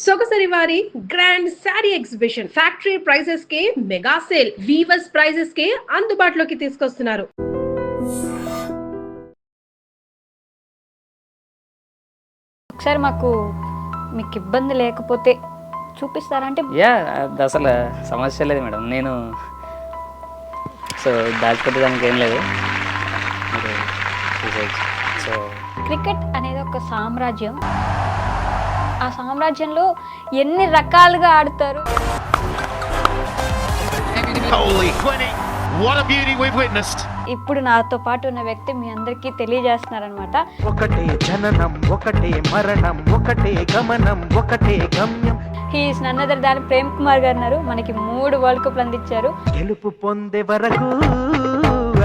సొగసరి వారి grand sari exhibition factory prices కే mega sale weavers prices కే అందుబాటులోకి తీసుకొస్తున్నారు. ఒకసారి మీకు ఇబ్బంది లేకపోతే చూపిస్తారంటే అది అసలు సమస్య లేదు మేడం. నేను సో దాచిపెట్టడానికి ఏం లేదు, మీరు చూసేయచ్చు. సో క్రికెట్ అనేది ఒక సామ్రాజ్యం. ఆ సామ్రాజ్యంలో ఎన్ని రకాలుగా ఆడతారు. ఇప్పుడు నాతో పాటు ఉన్న వ్యక్తి మీ అందరికీ తెలియజేస్తున్నారనమాట. ఒకటే జననం, ఒకటే మరణం, ఒకటే గమనం, ఒకటే గమ్యం. He's none other than Prem Kumar గారు ఉన్నారు. మనకి 3 వరల్డ్ కప్లు అందించారు. గెలుపు పొందే వరకు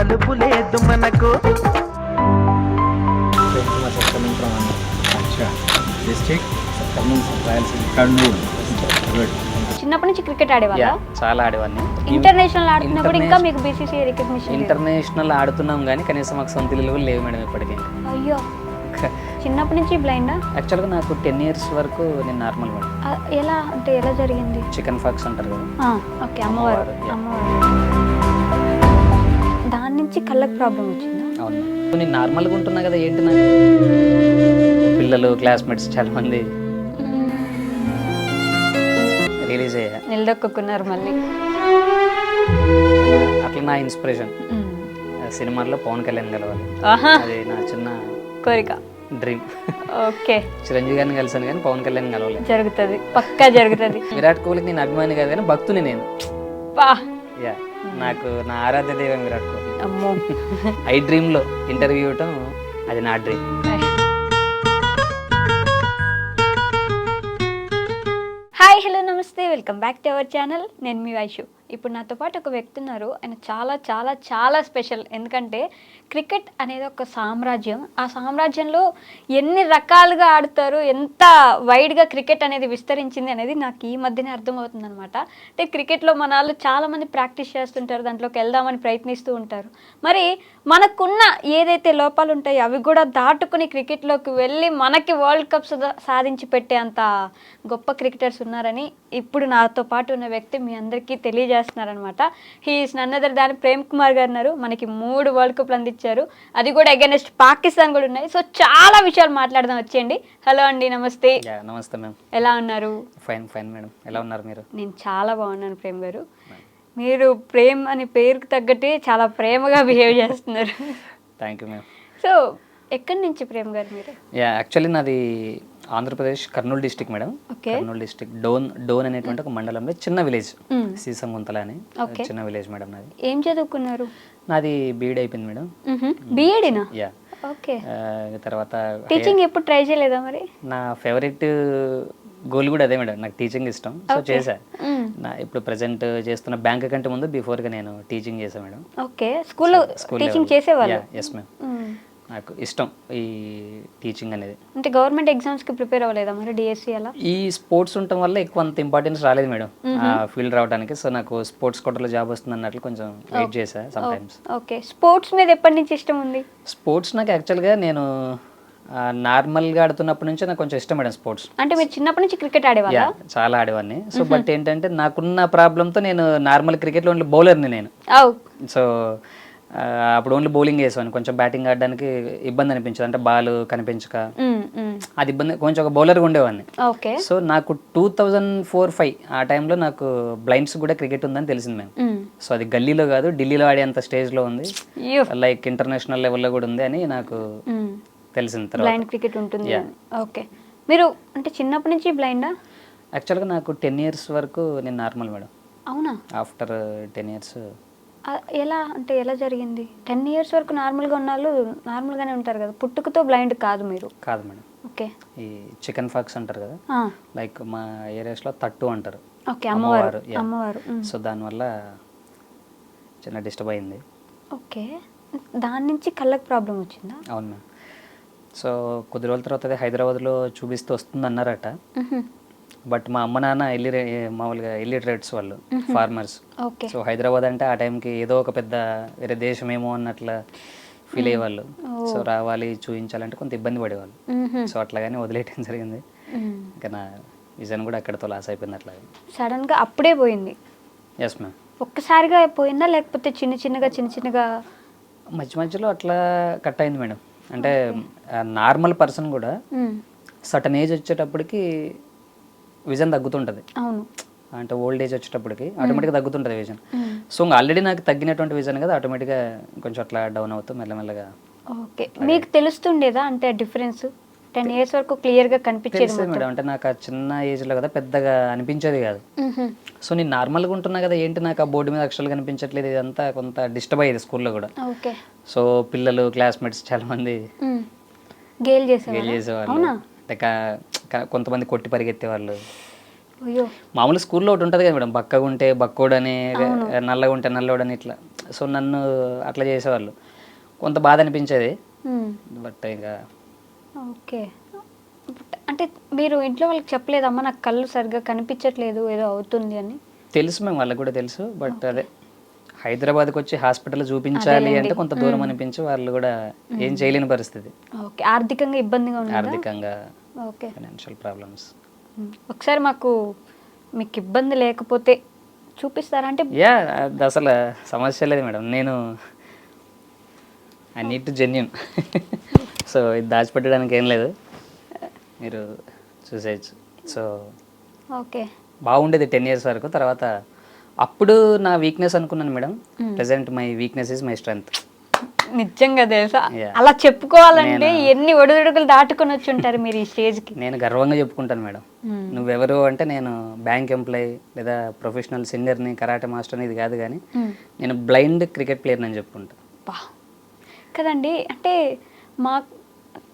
అలుపు లేదు మనకు. చిన్నప్పటి నుంచి క్రికెట్ ఆడేవాళ్ళ? చాలా ఆడేవాడిని. ఇంటర్నేషనల్ ఆడుతున్నప్పుడు ఇంకా మీకు బీసీసీఐ రికగ్నిషన్? ఇంటర్నేషనల్ ఆడుతున్నాం కానీ కనీసం మాకు సొంత ఇల్లు కూడా లేవు మేడం ఇప్పటికీ. అయ్యో, చిన్నప్పటి నుంచి బ్లైండా? యాక్చువల్గా నాకు 10 years వరకు నేను నార్మల్ మేడం. ఎలా అంటే ఎలా జరిగింది? చికెన్ ఫాక్స్ అంటారు కదా. ఓకే, అమ్మవారు. దాని నుంచి కళ్ళకి ప్రాబ్లం వచ్చిందా? అవును, నేను నార్మల్గా ఉంటున్నా కదా, ఏంటి నాకు పిల్లలు క్లాస్మేట్స్ చాలా మంది రిలీజ్ అయ్యా, నిలదొక్కున్నారు మళ్ళీ. అట్లా నా ఇన్స్పిరేషన్ సినిమాల్లో పవన్ కళ్యాణ్ కలవాలి, అది నా చిన్న కోరిక, డ్రీమ్. ఓకే, చిరంజీవి గారిని కలిసాను కానీ పవన్ కళ్యాణ్ కలవాలి. జరుగుతుంది, పక్కా జరుగుతుంది. విరాట్ కోహ్లీకి నేను అభిమాని కాదు కానీ భక్తుని నేను. యా, నాకు నా ఆరాధ్య దైవం విరాట్ కోహ్లీ. అమ్మో, ఐ డ్రీమ్లో ఇంటర్వ్యూ ఇవ్వటం అది నా డ్రీమ్. హాయ్, హలో, నమస్తే, welcome back to our channel. నేను మీ వైషు. ఇప్పుడు నాతో పాటు ఒక వ్యక్తి ఉన్నారు. ఆయన చాలా చాలా చాలా స్పెషల్. ఎందుకంటే క్రికెట్ అనేది ఒక సామ్రాజ్యం. ఆ సామ్రాజ్యంలో ఎన్ని రకాలుగా ఆడతారు, ఎంత వైడ్గా క్రికెట్ అనేది విస్తరించింది అనేది నాకు ఈ మధ్యనే అర్థమవుతుంది అనమాట. అంటే క్రికెట్లో మన వాళ్ళు చాలామంది ప్రాక్టీస్ చేస్తుంటారు, దాంట్లోకి వెళ్దామని ప్రయత్నిస్తూ ఉంటారు. మరి మనకున్న ఏదైతే లోపాలు ఉంటాయో అవి కూడా దాటుకుని క్రికెట్లోకి వెళ్ళి మనకి వరల్డ్ కప్స్ సాధించి పెట్టే అంత గొప్ప క్రికెటర్స్ ఉన్నారని ఇప్పుడు నాతో పాటు ఉన్న వ్యక్తి మీ అందరికీ తెలియజేస్తున్నారనమాట. He is none other than Prem Kumar గారు ఉన్నారు. మనకి 3 వరల్డ్ కప్లు అందించారు, అది కూడా అగైనెస్ట్ పాకిస్తాన్ కూడా ఉన్నాయి. సో చాలా విషయాలు మాట్లాడదాం, వచ్చేయండి. హలో అండి, నమస్తే. నమస్తే మ్యామ్, ఎలా ఉన్నారు? ఫైన్ ఫైన్ మేడం, ఎలా ఉన్నారు మీరు? నేను చాలా బాగున్నాను ప్రేమ్ గారు. మీరు ప్రేమ్ అని పేరుకు తగ్గట్టే చాలా ప్రేమగా బిహేవ్ చేస్తున్నారు. Thank you ma'am. సో ఎక్కడి నుంచి ప్రేమ్ గారు మీరు? యాక్చువల్లీ నాది Andhra Pradesh Kurnool district madam. Kurnool district Dhone అనేటువంటి ఒక మండలంలో చిన్న విలేజ్, సీసంగుంతల అని చిన్న విలేజ్ మేడం. నాది ఏం చదువుకున్నారు? నాది బీఈడి అయిపోయింది మేడం. బీఈడినా? యా. ఓకే. తర్వాత టీచింగ్ ఎప్పుడు ట్రై చేయలేదా మరి? నా ఫేవరెట్ గోల్ కూడా అదే మేడం, నాకు టీచింగ్ ఇష్టం. సో చేశా. నా ఇప్పుడు ప్రెసెంట్ చేస్తున్న బ్యాంక్ కంటే ముందు బిఫోర్గా నేను టీచింగ్ చేశాను మేడం. ఓకే, స్కూల్లో టీచింగ్ చేసేవాళ్ళు? ఎస్ మ్యామ్, నాకు ఇష్టం ఈ టీచింగ్ అనేది. అంటే గవర్నమెంట్ ఎగ్జామ్స్కి ప్రిపేర్ అవ్వలేదా మరి, డిఎస్సి అలా? ఈ స్పోర్ట్స్ ఉండటం వల్ల ఎక్కువ అంత ఇంపార్టెన్స్ రాలేదు మేడం ఆ ఫీల్డ్ రావడానికి. సో నాకు స్పోర్ట్స్ కోటాలో జాబ్ వస్తుంది అన్నట్లు కొంచెం వెయిట్ చేశా సమ్ టైమ్స్. ఓకే, స్పోర్ట్స్ మీద ఎప్పటి నుంచి ఇష్టం ఉంది? స్పోర్ట్స్ నాకు యాక్చువల్గా నేను నార్మల్గా ఆడుతున్నప్పటి నుంచి నాకు కొంచెం ఇష్టం మేడం స్పోర్ట్స్. అంటే మీరు చిన్నప్పటి నుంచి క్రికెట్ ఆడేవాళ్ళా? చాలా ఆడేవాడిని. సో బట్ ఏంటంటే నాకున్న ప్రాబ్లంతో నేను నార్మల్ క్రికెట్లో ఓన్లీ బౌలర్ని నేను. సో అప్పుడు ఓన్లీ బౌలింగ్ వేసాను, కొంచెం బ్యాటింగ్ ఆడడానికి ఇబ్బంది అనిపించదు, అంటే బాల్ కనిపించక అది ఇబ్బంది, కొంచెం ఒక బౌలర్గా ఉండేవాడిని. ఓకే. సో నాకు 2004-05 ఆ టైంలో నాకు బ్లైండ్స్ కూడా క్రికెట్ ఉందని తెలిసింది మేము. సో అది గల్లీలో కాదు, ఢిల్లీలో ఆడేంత స్టేజ్లో ఉంది, లైక్ ఇంటర్నేషనల్ లెవెల్లో కూడా ఉంది అని నాకు తెలిసిన తర్వాత బ్లైండ్ క్రికెట్ ఉంటుంది. ఓకే, మీరు అంటే చిన్నప్పటి నుంచి బ్లైండా? యాక్చువల్గా నాకు 10 years వరకు నేను నార్మల్ మేడం. అవునా? ఆఫ్టర్ 10 years ఎలా అంటే ఎలా జరిగింది? 10 years వరకు నార్మల్గా ఉన్న వాళ్ళు నార్మల్గానే ఉంటారు కదా, పుట్టుకతో బ్లైండ్ కాదు మీరు? కాదు మేడం. ఓకే. ఈ చికెన్ ఫాక్స్ అంటారు కదా, లైక్ మా ఏరియాస్లో తట్టు అంటారు. ఓకే, అమ్మవారు. అమ్మవారు. సో దానివల్ల చిన్న డిస్టర్బ్ అయింది. ఓకే, దాని నుంచి కళ్ళకి ప్రాబ్లం వచ్చిందా? అవును మ్యామ్. సో కొద్ది రోజుల తర్వాత అదే హైదరాబాద్లో చూపిస్తూ వస్తుంది అన్నారట. బట్ మా అమ్మ నాన్న మామూలుగా ఇల్లిటరేట్స్ వాళ్ళు, ఫార్మర్స్. సో హైదరాబాద్ అంటే ఆ టైంకి ఏదో ఒక పెద్ద వేరే దేశమేమో అన్నట్ల ఫీల్ అయ్యేవాళ్ళు. సో రావాలి చూపించాలంటే కొంత ఇబ్బంది పడేవాళ్ళు. సో అట్లాగానే వదిలేయటం జరిగింది. ఇంకా నా విజన్ కూడా అక్కడితో లాస్ అయిపోయింది అట్లా. సడన్గా అప్పుడే పోయింది? Yes ma'am. ఒక్కసారిగా పోయిందా లేకపోతే చిన్న చిన్నగా? మధ్యలో అట్లా కట్ అయింది మేడం. అంటే నార్మల్ పర్సన్ కూడా సటన్ ఏజ్ వచ్చేటప్పటికి విజన్ తగ్గుతుంటుంది. అవును, అంటే ఓల్డ్ ఏజ్ వచ్చేటప్పటికి ఆటోమేటిక్గా తగ్గుతుంటుంది విజన్. సో ఆల్రెడీ నాకు తగ్గినటువంటి విజన్ కదా, ఆటోమేటిక్గా కొంచెం అట్లా డౌన్ అవుతూ మెల్లమెల్లగా. ఓకే, మీకు తెలుస్తుండేదా అంటే డిఫరెన్స్? 10 years వరకు క్లియర్గా కనిపించేది తెలిసేది మేడం. అంటే నాకు ఆ చిన్న ఏజ్లో కదా పెద్దగా అనిపించేది కాదు. సో నేను నార్మల్గా ఉంటున్నా కదా, ఏంటి నాకు ఆ బోర్డు మీద అక్షరాలు కనిపించట్లేదు, ఇదంతా కొంత డిస్టర్బ్ అయ్యేది స్కూల్లో కూడా. ఓకే. సో పిల్లలు క్లాస్మేట్స్ చాలామంది గేల్ చేసేవాళ్ళు. అంటే కొంతమంది కొట్టి పరిగెత్తేవాళ్ళు. అయ్యో, మామూలు స్కూల్లో ఒకటి ఉంటుంది కదా మేడం, బక్కగా ఉంటే బక్కోడని, నల్లగా ఉంటే నల్లోడని, ఇట్లా. సో నన్ను అట్లా చేసేవాళ్ళు. కొంత బాధ అనిపించేది. బట్ ఇంకా ఓకే. అంటే మీరు ఇంట్లో వాళ్ళకి చెప్పలేదమ్మా నాకు కళ్ళు సరిగ్గా కనిపించట్లేదు ఏదో అవుతుంది అని? తెలుసు మేము, వాళ్ళకి కూడా తెలుసు. బట్ అదే హైదరాబాద్కి వచ్చి హాస్పిటల్ చూపించాలి అంటే కొంత దూరం అనిపించి వాళ్ళు కూడా ఏం చేయలేని పరిస్థితి. ఓకే. ఆర్థికంగా ఇబ్బందిగా ఉంది? ఆర్థికంగా, ఓకే, ఫైనాన్షియల్ ప్రాబ్లమ్స్. ఒకసారి మీకు ఇబ్బంది లేకపోతే చూపిస్తారా? అంటే యా, అది అసలు సమస్య లేదు మేడం. నేను I need to genuine. So ఇది దాచిపెట్టడానికి ఏం లేదు, మీరు చూసేయచ్చు. సో ఓకే, బాగుండేది 10 years వరకు. తర్వాత అప్పుడు నా వీక్నెస్ అనుకున్నాను madam. Present my weakness is my strength. నిజంగా తెలుసా, అలా చెప్పుకోవాలంటే ఎన్ని ఒడిదుడుకులు దాటుకొని వచ్చి ఉంటారు మీరు ఈ స్టేజ్కి. నేను గర్వంగా చెప్పుకుంటాను మేడం. నువ్వెవరు అంటే నేను బ్యాంక్ ఎంప్లాయీ లేదా ప్రొఫెషనల్ సింగర్ని, కరాటే మాస్టర్ని, ఇది కాదు, కానీ నేను బ్లైండ్ క్రికెట్ ప్లేయర్ని అని చెప్పుకుంటా. కదండి, అంటే మా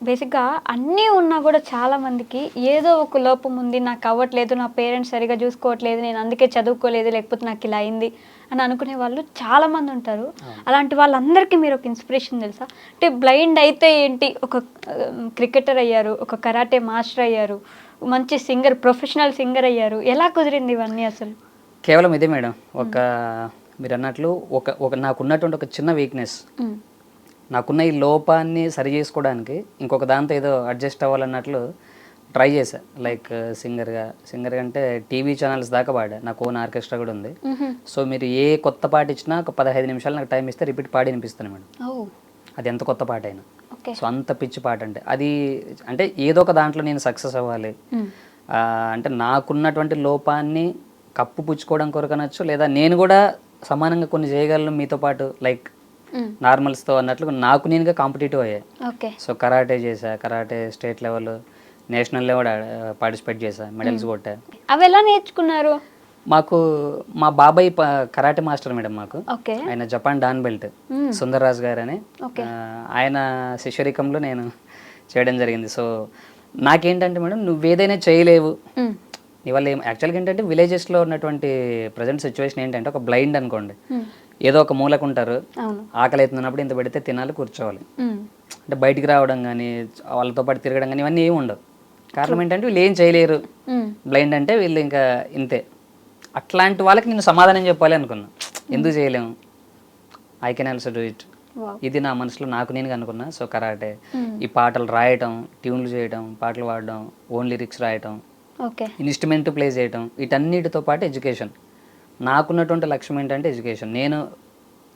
బేసిక్గా అన్నీ ఉన్నా కూడా చాలామందికి ఏదో ఒక లోపం ఉంది, నాకు అవ్వట్లేదు, నా పేరెంట్స్ సరిగా చూసుకోవట్లేదు, నేను అందుకే చదువుకోలేదు, లేకపోతే నాకు ఇలా అయింది అని అనుకునే వాళ్ళు చాలామంది ఉంటారు. అలాంటి వాళ్ళందరికీ మీరు ఒక ఇన్స్పిరేషన్ తెలుసా? అంటే బ్లైండ్ అయితే ఏంటి, ఒక క్రికెటర్ అయ్యారు, ఒక కరాటే మాస్టర్ అయ్యారు, మంచి సింగర్, ప్రొఫెషనల్ సింగర్ అయ్యారు. ఎలా కుదిరింది ఇవన్నీ అసలు? కేవలం ఇదే మేడం, మీరు అన్నట్లు నాకున్నటువంటి ఒక చిన్న వీక్నెస్, నాకున్న ఈ లోపాన్ని సరి చేసుకోవడానికి ఇంకొక దాంతో ఏదో అడ్జస్ట్ అవ్వాలన్నట్లు ట్రై చేశా. లైక్ సింగర్గా అంటే టీవీ ఛానల్స్ దాకా పాడా, నాకు ఓన్ ఆర్కెస్ట్రా కూడా ఉంది. సో మీరు ఏ కొత్త పాట ఇచ్చినా ఒక 15 నిమిషాలు నాకు టైం ఇస్తే రిపీట్ పాడి వినిపిస్తాను మేడం, అది ఎంత కొత్త పాట అయినా. సో అంత పిచ్చి పాట అంటే ఏదో ఒక దాంట్లో నేను సక్సెస్ అవ్వాలి. అంటే నాకున్నటువంటి లోపాన్ని కప్పు పుచ్చుకోవడం కొరకు అనొచ్చు, లేదా నేను కూడా సమానంగా కొన్ని చేయగలను మీతో పాటు, లైక్ నార్మల్స్తో అన్నట్లు నాకు నేనుగా కాంపిటేటివ్ అయ్యాయి. సో కరాటే చేశా, karate state level, national level participate చేశా, మెడల్స్ కొట్టా. అవి ఎలా నేర్చుకున్నారు? మాకు మా బాబాయ్ కరాటే మాస్టర్ మేడం. మాకు ఆయన జపాన్ డాన్ బెల్ట్ సుందర్రాజ్ గారు అని, ఆయన శిష్యరికంలో నేను చేయడం జరిగింది. సో నాకేంటంటే మేడం, నువ్వేదైనా చేయలేవు, ఇవాళ యాక్చువల్గా ఏంటంటే విలేజెస్లో ఉన్నటువంటి ప్రజెంట్ సిచ్యువేషన్ ఏంటంటే, ఒక బ్లైండ్ అనుకోండి, ఏదో ఒక మూలకు ఉంటారు, ఆకలి అవుతున్నప్పుడు ఇంత పెడితే తినాలి, కూర్చోవాలి. అంటే బయటికి రావడం కానీ వాళ్ళతో పాటు తిరగడం కానీ ఇవన్నీ ఏమి ఉండవు. కారణం ఏంటంటే వీళ్ళు ఏం చేయలేరు, బ్లైండ్ అంటే వీళ్ళు ఇంకా ఇంతే. అట్లాంటి వాళ్ళకి నేను సమాధానం చెప్పాలి అనుకున్నా, ఎందుకు చేయలేము, I can also do it. ఇది నా మనసులో నాకు నేను అనుకున్నా. సో కరాటే, ఈ పాటలు రాయటం, ట్యూన్లు చేయటం, పాటలు పాడడం, ఓన్ లిరిక్స్ రాయటం, ఇన్స్ట్రుమెంట్ ప్లే చేయటం, వీటన్నిటితో పాటు ఎడ్యుకేషన్. నాకున్నటువంటి లక్ష్యం ఏంటంటే ఎడ్యుకేషన్. నేను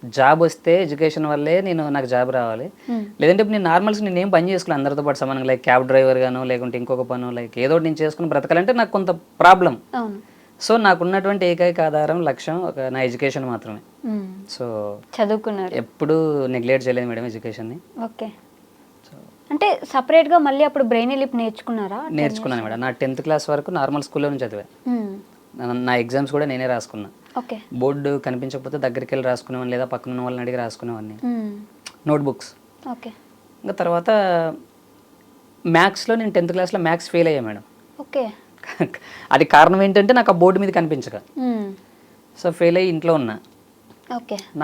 జాబ్ వస్తే ఎడ్యుకేషన్ వల్లే నాకు జాబ్ రావాలి, లేదంటే నేను నార్మల్స్ నేను ఏం పని చేసుకోవాలి అందరితో పాటు సమానంగా, లైక్ క్యాబ్ డ్రైవర్ గాను, లేకుంటే ఇంకొక పను, లైక్ ఏదో నేను చేసుకుని బ్రతకాలంటే నాకు కొంత ప్రాబ్లం. సో నాకున్నటువంటి ఏకైక ఆధారం, లక్ష్యం నా ఎడ్యుకేషన్ మాత్రమే. సో చదువుకున్నారు, ఎప్పుడు నెగ్లెక్ట్ చేయలేదు మేడం ఎడ్యుకేషన్ని. ఓకే. అంటే సపరేట్గా మళ్ళీ అప్పుడు బ్రెయిన్ లిప్ నేర్చుకున్నారా? నేర్చుకున్నాను మేడం. నా 10th క్లాస్ వరకు నార్మల్ స్కూల్లో నుంచి చదివా. నా ఎగ్జామ్స్ కూడా నేనే రాసుకున్నా. బోర్డు కనిపించకపోతే దగ్గరికి వెళ్ళి రాసుకునేవాడిని, లేదా పక్కన ఉన్న వాళ్ళని అడిగి రాసుకునేవాడిని, నోట్బుక్స్. ఇంకా తర్వాత మ్యాథ్స్లో నేను 10th క్లాస్లో మ్యాథ్స్ ఫెయిల్ అయ్యా మేడం. అది కారణం ఏంటంటే నాకు ఆ బోర్డు మీద కనిపించక. సో ఫెయిల్ అయ్యి ఇంట్లో ఉన్నా.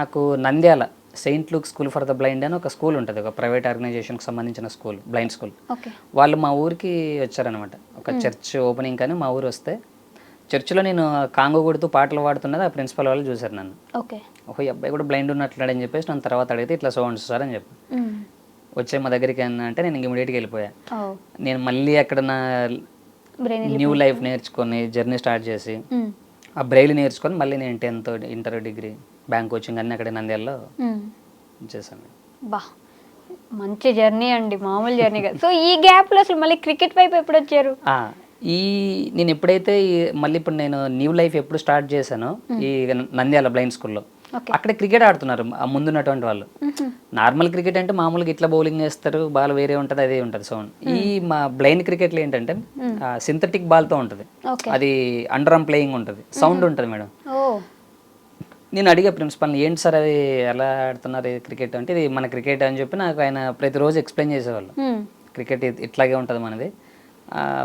నాకు Nandyal Saint Luke school for the blind అని ఒక స్కూల్ ఉంటుంది, ఒక ప్రైవేట్ ఆర్గనైజేషన్కి సంబంధించిన స్కూల్, బ్లైండ్ స్కూల్. వాళ్ళు మా ఊరికి వచ్చారనమాట, ఒక చర్చ్ ఓపెనింగ్ కానీ మా ఊరు వస్తే, చర్చిలో నేను కాంగో కొడుతూ పాటలు పాడుతున్నది ఆ ప్రిన్సిపల్ వాళ్ళు చూశారు నన్ను. ఓహో ఈ అబ్బాయి కూడా బ్లైండ్ ఉన్నట్లున్నాడని చెప్పేసి నన్ను తర్వాత అడిగితే ఇట్లా సో అండ్ సార్ అని చెప్పి వచ్చే మా దగ్గరికి అంటే నేను ఇమీడియట్గా వెళ్ళిపోయా. నేను మళ్ళీ అక్కడ న్యూ లైఫ్ నేర్చుకొని జర్నీ స్టార్ట్ చేసి ఆ బ్రెయిల్ నేర్చుకొని మళ్ళీ నేను 10th inter degree bank coaching అన్నీ అక్కడ నంద్యాలలో చేశాను. బా మంచి జర్నీ అండి, మామూలు జర్నీ కాదు. సో ఈ గ్యాప్లో అసలు మళ్ళీ క్రికెట్ వైపు ఎప్పుడు వచ్చారు? నేను ఎప్పుడైతే మళ్ళీ ఇప్పుడు నేను న్యూ లైఫ్ ఎప్పుడు స్టార్ట్ చేశానో ఈ నంద్యాల బ్లైండ్ స్కూల్లో, అక్కడ క్రికెట్ ఆడుతున్నారు ఆ ముందున్నటువంటి వాళ్ళు. నార్మల్ క్రికెట్ అంటే మామూలుగా ఇట్లా బౌలింగ్ చేస్తారు, బాల్ వేరే ఉంటుంది, అదే ఉంటుంది సౌండ్. ఈ మా బ్లైండ్ క్రికెట్లో ఏంటంటే సింథటిక్ బాల్తో ఉంటుంది, అది అండర్ ఆర్మ్ ప్లేయింగ్ ఉంటుంది, సౌండ్ ఉంటుంది మేడం. నేను అడిగా ప్రిన్సిపల్ని, ఏంటి సార్ అది ఎలా ఆడుతున్నారు క్రికెట్ అంటే, ఇది మన క్రికెట్ అని చెప్పి నాకు ఆయన ప్రతిరోజు ఎక్స్ప్లెయిన్ చేసేవాళ్ళు. క్రికెట్ ఇట్లాగే ఉంటుంది మనది,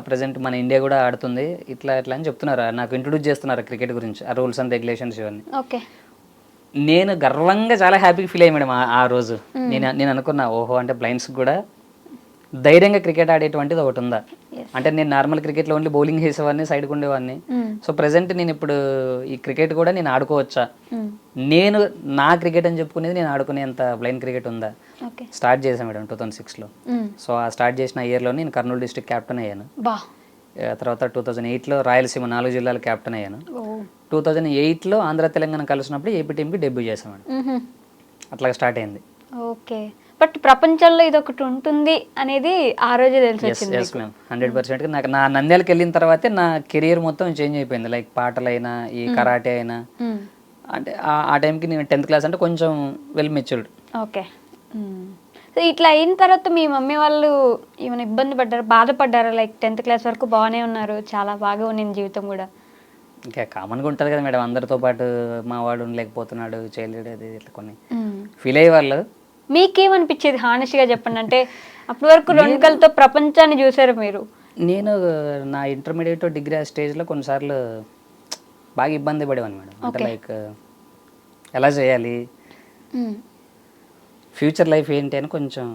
ప్రజెంట్ మన ఇండియా కూడా ఆడుతుంది ఇట్లా ఇట్లా అని చెప్తున్నారు, నాకు ఇంట్రొడ్యూస్ చేస్తున్నారు క్రికెట్ గురించి, ఆ రూల్స్ అండ్ రెగ్యులేషన్స్ ఇవన్నీ. నేను గర్వంగా చాలా హ్యాపీగా ఫీల్ అయ్యి మేడం ఆ రోజు. నేను అనుకున్నా, ఓహో అంటే బ్లైండ్స్ కూడా ధైర్యంగా క్రికెట్ ఆడేటువంటిది ఒకటి ఉందా అంటే. నేను నార్మల్ క్రికెట్లో ఓన్లీ బౌలింగ్ చేసేవాడిని, సైడ్కి ఉండేవాడిని. సో ప్రెసెంట్ నేను ఇప్పుడు ఈ క్రికెట్ కూడా నేను ఆడుకోవచ్చా, నేను నా క్రికెట్ అని చెప్పుకునేది నేను ఆడుకునేంత బ్లైండ్ క్రికెట్ ఉందా. స్టార్ట్ చేశాను మేడం 2006లో. సో ఆ స్టార్ట్ చేసిన ఇయర్లో నేను కర్నూలు డిస్ట్రిక్ట్ క్యాప్టెన్ అయ్యాను. తర్వాత 2008లో రాయలసీమ 4 జిల్లాల క్యాప్టెన్ అయ్యాను. 2008లో ఆంధ్ర తెలంగాణ కలిసినప్పుడు ఏపీ టీంకి డెబ్యూ చేశాను. అట్లా స్టార్ట్ అయింది. ఓకే, బట్ ప్రపంచంలో ఇది ఒకటి ఉంటుంది అనేది ఆ రోజే తెలిసి వచ్చింది. 100%. నాకు నా నంద్యాలకు వెళ్ళిన తర్వాతే నా కెరియర్ మొత్తం చేంజ్ అయిపోయింది. లైక్ పాటలైనా, ఈ కరాటే అయినా. అంటే ఆ టైంకి నేను 10th క్లాస్ అంటే కొంచెం వెల్ మెచ్యూర్డ్. ఓకే, సో ఇట్లా అయిన తర్వాత మీ మమ్మీ వాళ్ళు ఏమైనా ఇబ్బంది పడ్డారు, బాధపడ్డారా? లైక్ 10th క్లాస్ వరకు బాగానే ఉన్నారు, చాలా బాగా ఉన్నింది జీవితం కూడా. ఇంకా కామన్గా ఉంటుంది కదా మేడం, అందరితో పాటు మా వాడు ఉండలేకపోతున్నాడు, చేయలేడు, అది ఇట్లా కొన్ని ఫీల్ అయ్యే వాళ్ళు. మీకేమనిపించేది హానెస్ట్గా చెప్పండి? అంటే అప్పటి వరకు 2 కళ్ళతో ప్రపంచాన్ని చూసారు మీరు. నేను నా ఇంటర్మీడియట్ డిగ్రీ ఆ స్టేజ్లో కొన్నిసార్లు బాగా ఇబ్బంది పడేవాడిని మేడం. అంటే లైక్ ఎలా చేయాలి, ఫ్యూచర్ లైఫ్ ఏంటి అని కొంచెం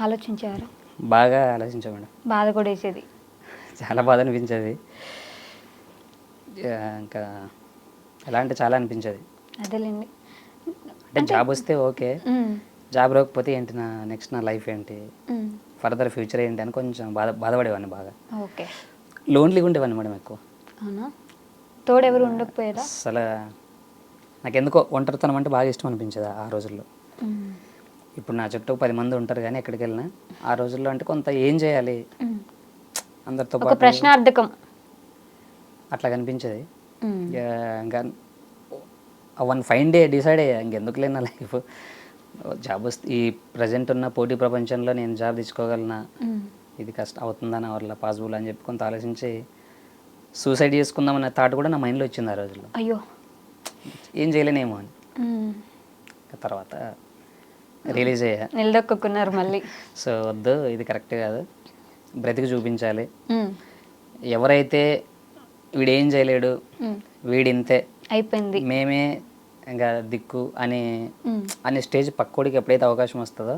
ఆలోచించారు. బాగా ఆలోచించాం మేడం. బాధ కూడా వేసేది, చాలా బాధ అనిపించేది. ఇంకా ఎలా అంటే చాలా అనిపించేది. అదేలేండి, అంటే జాబ్ వస్తే ఓకే, జాబ్ రాకపోతే ఏంటి నా నెక్స్ట్ నా లైఫ్ ఏంటి, ఫర్దర్ ఫ్యూచర్ ఏంటి అని కొంచెం బాధపడేవాడిని బాగా. ఓకే, లోన్లీగా ఉండేవాడిని మేడం ఎక్కువ. అవునా? తోడు ఎవరు ఉండకపోయారా? అసలు నాకు ఎందుకో ఒంటరితనం అంటే బాగా ఇష్టం అనిపించేది ఆ రోజుల్లో. ఇప్పుడు నా చుట్టూ 10 మంది ఉంటారు కానీ ఎక్కడికి వెళ్ళినా, ఆ రోజుల్లో అంటే కొంత ఏం చేయాలి అందరితో పాటు ప్రశ్నార్థకం అట్లా కనిపించేది. ఇంకా 1 ఫైన్ డే డిసైడ్ అయ్యా, ఇంకెందుకు లేని నా లైఫ్, జాబ్ వస్తే ఈ ప్రజెంట్ ఉన్న పోటీ ప్రపంచంలో నేను జాబ్ తెచ్చుకోగలనా, ఇది కష్టం అవుతుందా నా వల్ల పాసిబుల్ అని చెప్పి కొంత ఆలోచించి సూసైడ్ చేసుకుందామన్న థాట్ కూడా నా మైండ్లో వచ్చింది ఆ రోజుల్లో. అయ్యో, ఏం చేయలేనేమో అని. తర్వాత రిలీజ్ అయ్యా, నిలదొక్కున్నారు మళ్ళీ. సో వద్దు, ఇది కరెక్ట్ కాదు, బ్రతికి చూపించాలి. ఎవరైతే వీడేం చేయలేడు, వీడింతే అయిపోయింది, మేమే ఇంకా దిక్కు అనే స్టేజ్ పక్కోడికి ఎప్పుడైతే అవకాశం వస్తుందో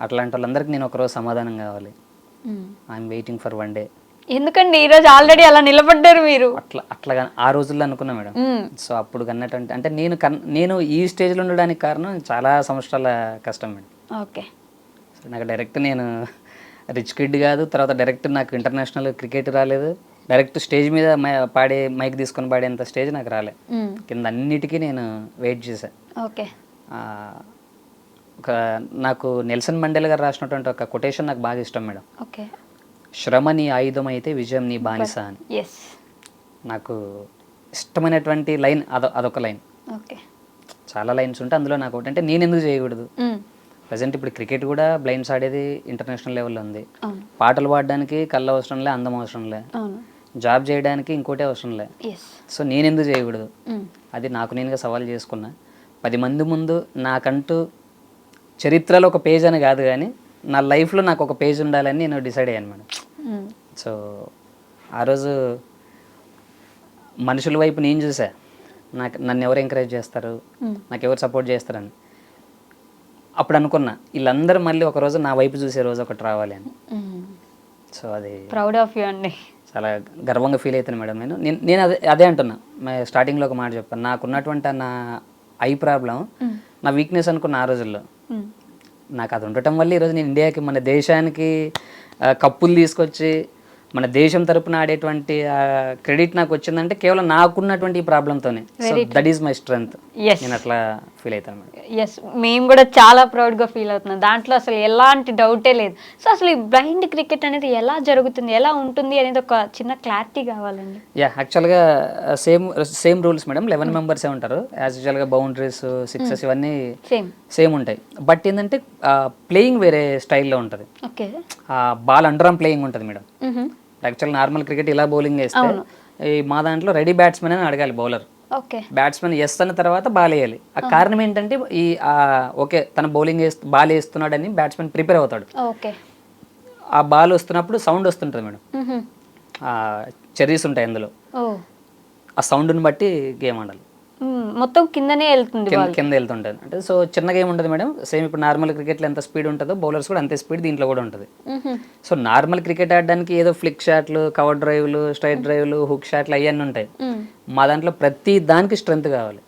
అట్లాంటి వాళ్ళందరికీ నేను ఒకరోజు సమాధానం కావాలి. I'm waiting for 1 day. ఎందుకండి ఈరోజు ఆల్రెడీ అలా నిలబడ్డారు మీరు. అట్లాగా ఆ రోజుల్లో అనుకున్నా మేడం. సో అప్పుడు కన్నట్టు అంటే నేను ఈ స్టేజ్లో ఉండడానికి కారణం చాలా సంవత్సరాల కష్టం మేడం. ఓకే, సో నాకు డైరెక్ట్ నేను రిచ్ కిడ్ కాదు, తర్వాత డైరెక్ట్ నాకు ఇంటర్నేషనల్ క్రికెట్ రాలేదు, డైరెక్ట్ స్టేజ్ మీద మైక్ తీసుకొని పాడేంత స్టేజ్ నాకు రాలే. కింద అన్నిటికీ నేను వెయిట్ చేశాను. ఓకే, నాకు నెల్సన్ మండేలా గారు రాసినటువంటి ఒక కొటేషన్ నాకు బాగా ఇష్టం మేడం. ఓకే, శ్రమ నీ ఆయుధం అయితే విజయం నీ బానిస అని. నాకు ఇష్టమైనటువంటి లైన్ అదొక లైన్. ఓకే, చాలా లైన్స్ ఉంటే అందులో నాకు ఒకటి అంటే నేను ఎందుకు చేయకూడదు. ప్రజెంట్ ఇప్పుడు క్రికెట్ కూడా బ్లైండ్స్ ఆడేది ఇంటర్నేషనల్ లెవెల్లో ఉంది. పాటలు పాడడానికి కళ్ళు అవసరం లే, అందం అవసరం లే, జాబ్ చేయడానికి ఇంకోటి అవసరం లే. సో నేను ఎందుకు చేయకూడదు, అది నాకు నేనుగా సవాల్ చేసుకున్నా. 10 మంది ముందు నాకంటూ చరిత్రలో ఒక పేజ్ అని కాదు కానీ నా లైఫ్లో నాకు ఒక పేజ్ ఉండాలని నేను డిసైడ్ అయ్యాను మేడం. సో ఆ రోజు మనుషుల వైపు నేను చూసా, నన్ను ఎవరు ఎంకరేజ్ చేస్తారు, నాకు ఎవరు సపోర్ట్ చేస్తారని. అప్పుడు అనుకున్నా వీళ్ళందరూ మళ్ళీ ఒక రోజు నా వైపు చూసే రోజు ఒకటి రావాలి అని. సో అది ప్రౌడ్ ఆఫ్ యూ అండి, చాలా గర్వంగా ఫీల్ అవుతాను మేడం. నేను అదే అంటున్నా, స్టార్టింగ్లో ఒక మాట చెప్పాను, నాకున్నటువంటి నా ఐ ప్రాబ్లం నా వీక్నెస్ అనుకున్న ఆ రోజుల్లో. నాకు అది ఉండటం వల్ల ఈరోజు నేను ఇండియాకి, మన దేశానికి కప్పులు తీసుకొచ్చి మన దేశం తరపున ఆడేటువంటి క్రెడిట్ నాకు వచ్చిందంటే కేవలం నాకున్నటువంటి ఈ ప్రాబ్లంతోనే. So that is my strength. నేను అట్లా ఫీల్ అవుతాను. ఎస్, మేము కూడా చాలా ప్రౌడ్గా ఫీల్ అవుతున్నాం. దాంట్లో అసలు ఎలాంటి డౌటే లేదు. సో అసలు ఈ బ్లైండ్ క్రికెట్ అనేది ఎలా జరుగుతుంది, ఎలా ఉంటుంది అనేది ఒక చిన్న క్లారిటీ కావాలండి. యాక్చువల్గా సేమ్ రూల్స్ మేడం. 11 మెంబర్సే ఉంటారు. యాజ్ యూజువల్గా బౌండరీస్, సిక్సెస్ ఇవన్నీ సేమ్ ఉంటాయి. బట్ ఏంటంటే ప్లేయింగ్ వేరే స్టైల్లో ఉంటుంది. Okay, ball under arm playing ఉంటుంది మేడం. యాక్చువల్ నార్మల్ క్రికెట్ ఇలా బౌలింగ్ వేస్తే ఈ మా దాంట్లో రెడీ బ్యాట్స్మెన్ అని అడగాలి బౌలర్. ఓకే, బ్యాట్స్మెన్ ఎస్ అన్న తర్వాత బాల్ వేయాలి. ఆ కారణం ఏంటంటే ఈ ఓకే తన బౌలింగ్ బాల్ వేస్తున్నాడని బ్యాట్స్మెన్ ప్రిపేర్ అవుతాడు. ఓకే, ఆ బాల్ వస్తున్నప్పుడు సౌండ్ వస్తుంటుంది మేడం. చెర్రీస్ ఉంటాయి అందులో. ఆ సౌండ్ని బట్టి గేమ్ ఆడాలి. మొత్తం కిందనే వెళ్తుంది, కింద వెళ్తుంటుంది. అంటే సో చిన్న గేమ్ ఉంటుంది మేడం. సేమ్ ఇప్పుడు నార్మల్ క్రికెట్లో ఎంత స్పీడ్ ఉంటుందో బౌలర్స్ కూడా అంతే స్పీడ్ దీంట్లో కూడా ఉంటుంది. సో నార్మల్ క్రికెట్ ఆడడానికి ఏదో ఫ్లిక్ షాట్లు, కవర్ డ్రైవ్లు, స్ట్రైట్ డ్రైవ్లు, హుక్ షాట్లు అవన్నీ ఉంటాయి. మా దాంట్లో ప్రతి దానికి స్ట్రెంత్ కావాలి.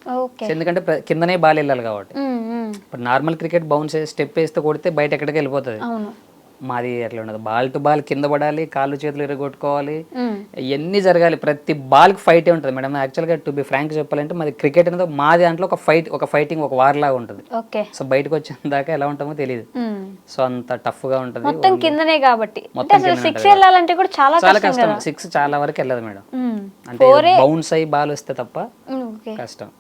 ఎందుకంటే కిందనే బాల్ వెళ్ళాలి కాబట్టి. ఇప్పుడు నార్మల్ క్రికెట్ బౌన్స్ స్టెప్ వేస్తే కొడితే బయట ఎక్కడికి వెళ్ళిపోతుంది. మాది అట్లా ఉండదు. బాల్ టు బాల్ కింద పడాలి, కాళ్ళు చేతులు ఎరగొట్టుకోవాలి, ఇవన్నీ జరగాలి. ప్రతి బాల్కి ఫైటే ఉంటుంది మేడం. యాక్చువల్గా టు బి ఫ్రాంక్ చెప్పాలంటే మాది క్రికెట్ అనేది మాది దాంట్లో ఒక ఫైటింగ్, ఒక వార్ లాగా ఉంటుంది. సో బయటకు వచ్చిన దాకా ఎలా ఉంటామో తెలియదు. సో అంత టఫ్ గా ఉంటుంది. మొత్తం కిందనే కాబట్టి సిక్స్ వెళ్ళాలంటే కూడా చాలా కష్టం. సిక్స్ చాలా వరకు వెళ్ళదు మేడం. అంటే బౌన్స్ అయ్యి బాల్ వస్తే తప్ప కష్టం.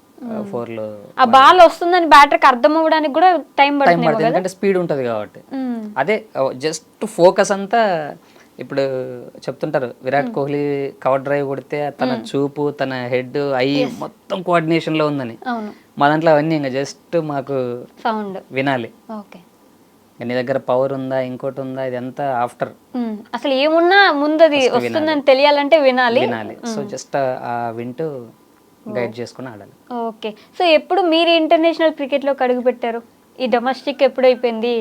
4లో ఆ బాల్ వస్తుందని బ్యాటర్కి అర్థం అవ్వడానికి కూడా టైం పడుతుంది, ఎందుకంటే స్పీడ్ ఉంటుంది కాబట్టి. అదే జస్ట్ ఫోకస్ అంతా ఇప్పుడు చెప్తుంటారు విరాట్ కోహ్లీ కవర్ డ్రైవ్ కొడితే తన చూపు, తన హెడ్, ఐ మొత్తం కోఆర్డినేషన్ లో ఉందని. మా దాంట్లో అవన్నీ ఇంకా జస్ట్ మాకు సౌండ్ వినాలి. నీ దగ్గర పవర్ ఉందా, ఇంకోటి ఉందా, ఇదంతా ఆఫ్టర్. అసలు ఏమున్నా ముందు అది వస్తుందని తెలియాలంటే వినాలి. సో జస్ట్ ఆ వింటూ గైడ్ చేసుకుని ఆడాలి. ఓకే, సో ఎప్పుడు మీరు ఇంటర్నేషనల్ క్రికెట్ లో అడుగు పెట్టారు? ఈ డొమెస్టిక్ ఎప్పుడు అయిపోయింది?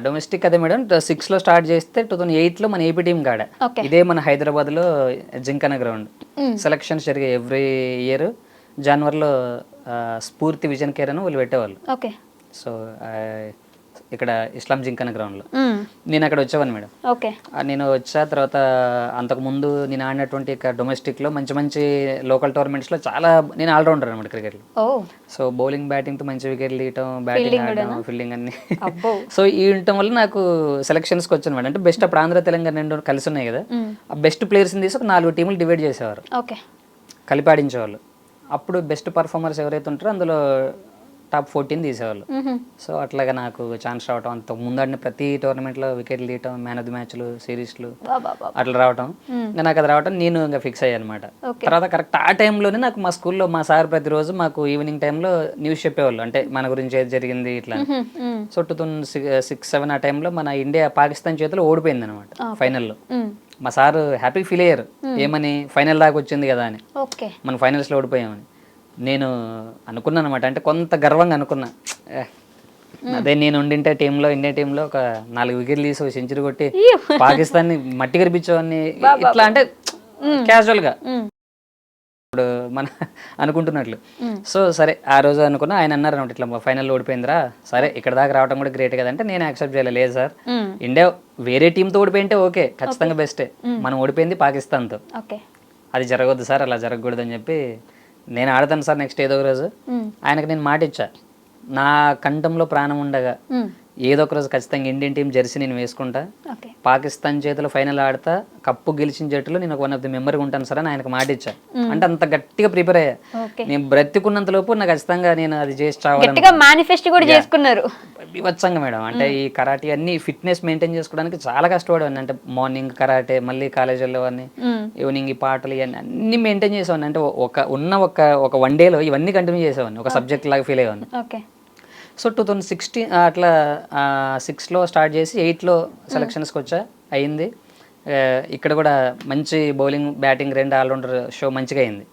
డొమెస్టిక్ అదే మేడం. 6లో స్టార్ట్ చేస్తే 2008లో మన ఏపీ టీం కాడ ఇదే మన హైదరాబాద్ లో జింకన గ్రౌండ్ సెలక్షన్స్ జరిగాయి. ఎవ్రీ ఇయర్ జనవరిలో స్ఫూర్తి విజన్ కేర్ అని వాళ్ళు పెట్టేవాళ్ళు. ఓకే, సో ఇక్కడ ఇస్లాం జింకన గ్రౌండ్లో నేను అక్కడ వచ్చేవాను మేడం. ఓకే, నేను వచ్చా తర్వాత అంతకుముందు నేను ఆడినటువంటి డొమెస్టిక్లో మంచి మంచి లోకల్ టోర్నమెంట్స్లో చాలా నేను ఆల్రౌండర్ అనమాట క్రికెట్లో. సో బౌలింగ్ బ్యాటింగ్తో మంచి వికెట్లు తీయటం, బ్యాటింగ్ ఆడటం, ఫీల్డింగ్ అన్ని. సో ఈ ఉండటం వల్ల నాకు సెలక్షన్స్కి వచ్చాను మేడం. అంటే బెస్ట్ అప్పుడు ఆంధ్ర తెలంగాణ రెండు కలిసి ఉన్నాయి కదా, ఆ బెస్ట్ ప్లేయర్స్ని తీసి ఒక 4 టీములు డివైడ్ చేసేవారు, కలిపి ఆడించేవాళ్ళు. అప్పుడు బెస్ట్ పర్ఫార్మర్స్ ఎవరైతే ఉంటారో అందులో టాప్ 14 తీసేవాళ్ళు. సో అట్లాగా నాకు ఛాన్స్ రావటం, అంత ముందాడిన ప్రతి టోర్నమెంట్లో వికెట్లు తీయటం, మ్యాన్ ఆఫ్ ది మ్యాచ్లు, సిరీస్లు అట్లా రావటం, నాకు అది రావటం నేను ఇంకా ఫిక్స్ అయ్యాను అనమాట. తర్వాత కరెక్ట్ ఆ టైంలోనే నాకు మా స్కూల్లో మా సార్ ప్రతిరోజు మాకు ఈవినింగ్ టైంలో న్యూస్ చెప్పేవాళ్ళు, అంటే మన గురించి ఏది జరిగింది ఇట్లా. సో 2006-07 ఆ టైంలో మన ఇండియా పాకిస్తాన్ చేతిలో ఓడిపోయింది అనమాట ఫైనల్లో. మా సార్ హ్యాపీ ఫీల్ అయ్యారు, ఏమని ఫైనల్ దాకా వచ్చింది కదా అని, మన ఫైనల్స్లో ఓడిపోయామని. నేను అనుకున్నాను అనమాట, అంటే కొంత గర్వంగా అనుకున్నా, అదే నేను ఉండింటే టీంలో, ఇండియా టీంలో ఒక 4 వికెట్లు తీసి సెంచరీ కొట్టి పాకిస్తాన్ని మట్టి కనిపించేవాడిని ఇట్లా, అంటే క్యాజువల్గా ఇప్పుడు మన అనుకుంటున్నట్లు. సో సరే ఆ రోజు అనుకున్నా, ఆయన అన్నారు అనమాట ఇట్లా ఫైనల్ ఓడిపోయిందిరా, సరే ఇక్కడ దాకా రావడం కూడా గ్రేట్ కదంటే నేను యాక్సెప్ట్ చేయలేదు. లేదు సార్, ఇండియా వేరే టీంతో ఓడిపోయింటే ఓకే, ఖచ్చితంగా బెస్టే, మనం ఓడిపోయింది పాకిస్తాన్తో, అది జరగవద్దు సార్, అలా జరగకూడదు అని చెప్పి నేను ఆడతాను సార్ నెక్స్ట్ ఏదో ఒక రోజు. ఆయనకు నేను మాట ఇచ్చా, నా కంఠంలో ప్రాణం ఉండగా ఏదో ఒక రోజు ఖచ్చితంగా ఇండియన్ టీం జెర్సీ నేను వేసుకుంటా, పాకిస్తాన్ చేతిలో ఫైనల్ ఆడతా, కప్పు గెలిచిన జట్టులో నేను ఒక 1 ఆఫ్ ది మెంబర్గా ఉంటాను సార్ అని ఆయనకు మాట ఇచ్చా. అంటే అంత గట్టిగా ప్రిపేర్ అయ్యా. నేను బ్రతికున్నంత లోపు నాకు ఖచ్చితంగా నేను అది చేసి చావాలి. వివత్సంగా మేడం, అంటే ఈ కరాటే అన్ని ఫిట్నెస్ మెయింటైన్ చేసుకోవడానికి చాలా కష్టపడేవాడిని. అంటే మార్నింగ్ కరాటే, మళ్ళీ కాలేజీలో అన్ని, ఈవినింగ్ ఈ పాటలు ఇవన్నీ అన్ని మెయింటైన్ చేసేవాడిని. అంటే ఒక 1 డేలో ఇవన్నీ కంటిన్యూ చేసేవాడిని, ఒక సబ్జెక్ట్ లాగా ఫీల్ అయ్యేవాడిని. సో 2016 అట్లా 6లో స్టార్ట్ చేసి 8లో సెలక్షన్స్కి వచ్చా, అయింది. ఇక్కడ కూడా మంచి బౌలింగ్, బ్యాటింగ్ 2 ఆల్రౌండర్ షో మంచిగా అయింది.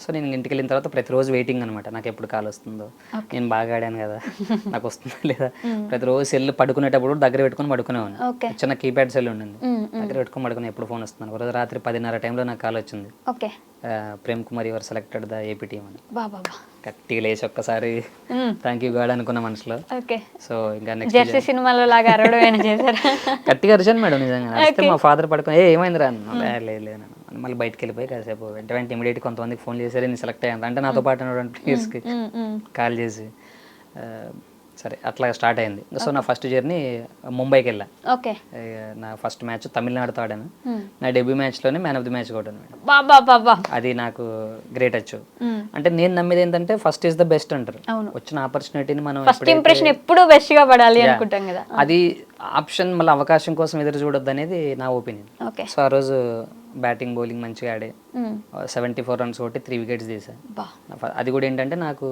సో నేను ఇంటికి వెళ్ళిన తర్వాత ప్రతిరోజు వెయిటింగ్ అనమాట, నాకు ఎప్పుడు కాల్ వస్తుందో, నేను బాగా ఆడాను కదా, నాకు వస్తుందా లేదా. ప్రతిరోజు సెల్ పడుకునేటప్పుడు దగ్గర పెట్టుకుని పడుకునేవాడిని, చిన్న కీప్యాడ్ సెల్ ఉండింది, దగ్గర పెట్టుకుని పడుకుని ఎప్పుడు ఫోన్ వస్తుంది. ఒక రోజు రాత్రి 10:30 టైంలో నాకు కాల్ వచ్చింది, Prem Kumar your selected the AP team అని బాబా గట్టిగా లేచి ఒక్కసారి థ్యాంక్ యూ గాడ్ అనుకున్న మనసులో. ఓకే. సో ఇంకా నెక్స్ట్ జెర్సీ సినిమాలో లాగా అరవడం ఏమైనా చేశారా? గట్టిగా అరిచాను మేడం నిజంగా. అరిస్తే మా ఫాదర్ పడుకొని ఏమైందిరా అన్న. లేదు మళ్ళీ బయటకు వెళ్ళిపోయి కాసేపు వెంట ఇమీడియట్ కొంతమందికి ఫోన్ చేశారు నేను సెలెక్ట్ అయ్యాను అంటే నాతో పాటు ఉన్నటువంటి ప్లేయర్స్కి కాల్ చేసి సరే అట్లా స్టార్ట్ అయింది. సో నా ఫస్ట్ జర్నీ ముంబైకి వెళ్ళా. ఓకే. నా ఫస్ట్ మ్యాచ్ తమిళనాడుతో ఆడాను. నా డెబ్యూ మ్యాచ్లోనే మ్యాన్ ఆఫ్ ది మ్యాచ్ కొట్టాను మేడం. బాబా అది నాకు గ్రేట్ అచీవ్. అంటే నేను నమ్మేది ఏంటంటే ఫస్ట్ ఈస్ ద బెస్ట్ అంటారు. వచ్చిన ఆపర్చునిటీని మనం ఫస్ట్ ఇంప్రెషన్ ఎప్పుడు బెస్ట్ గా పడాలి అనుకుంటాం కదా. అది ఆప్షన్ మళ్ళీ అవకాశం కోసం ఎదురు చూడొద్దు అనేది నా ఒపీనియన్. ఓకే. సో ఆ రోజు బ్యాటింగ్ బౌలింగ్ మంచిగా ఆడే 74 రన్స్ కొట్టి 3 వికెట్స్ తీసాను. అది కూడా ఏంటంటే నాకు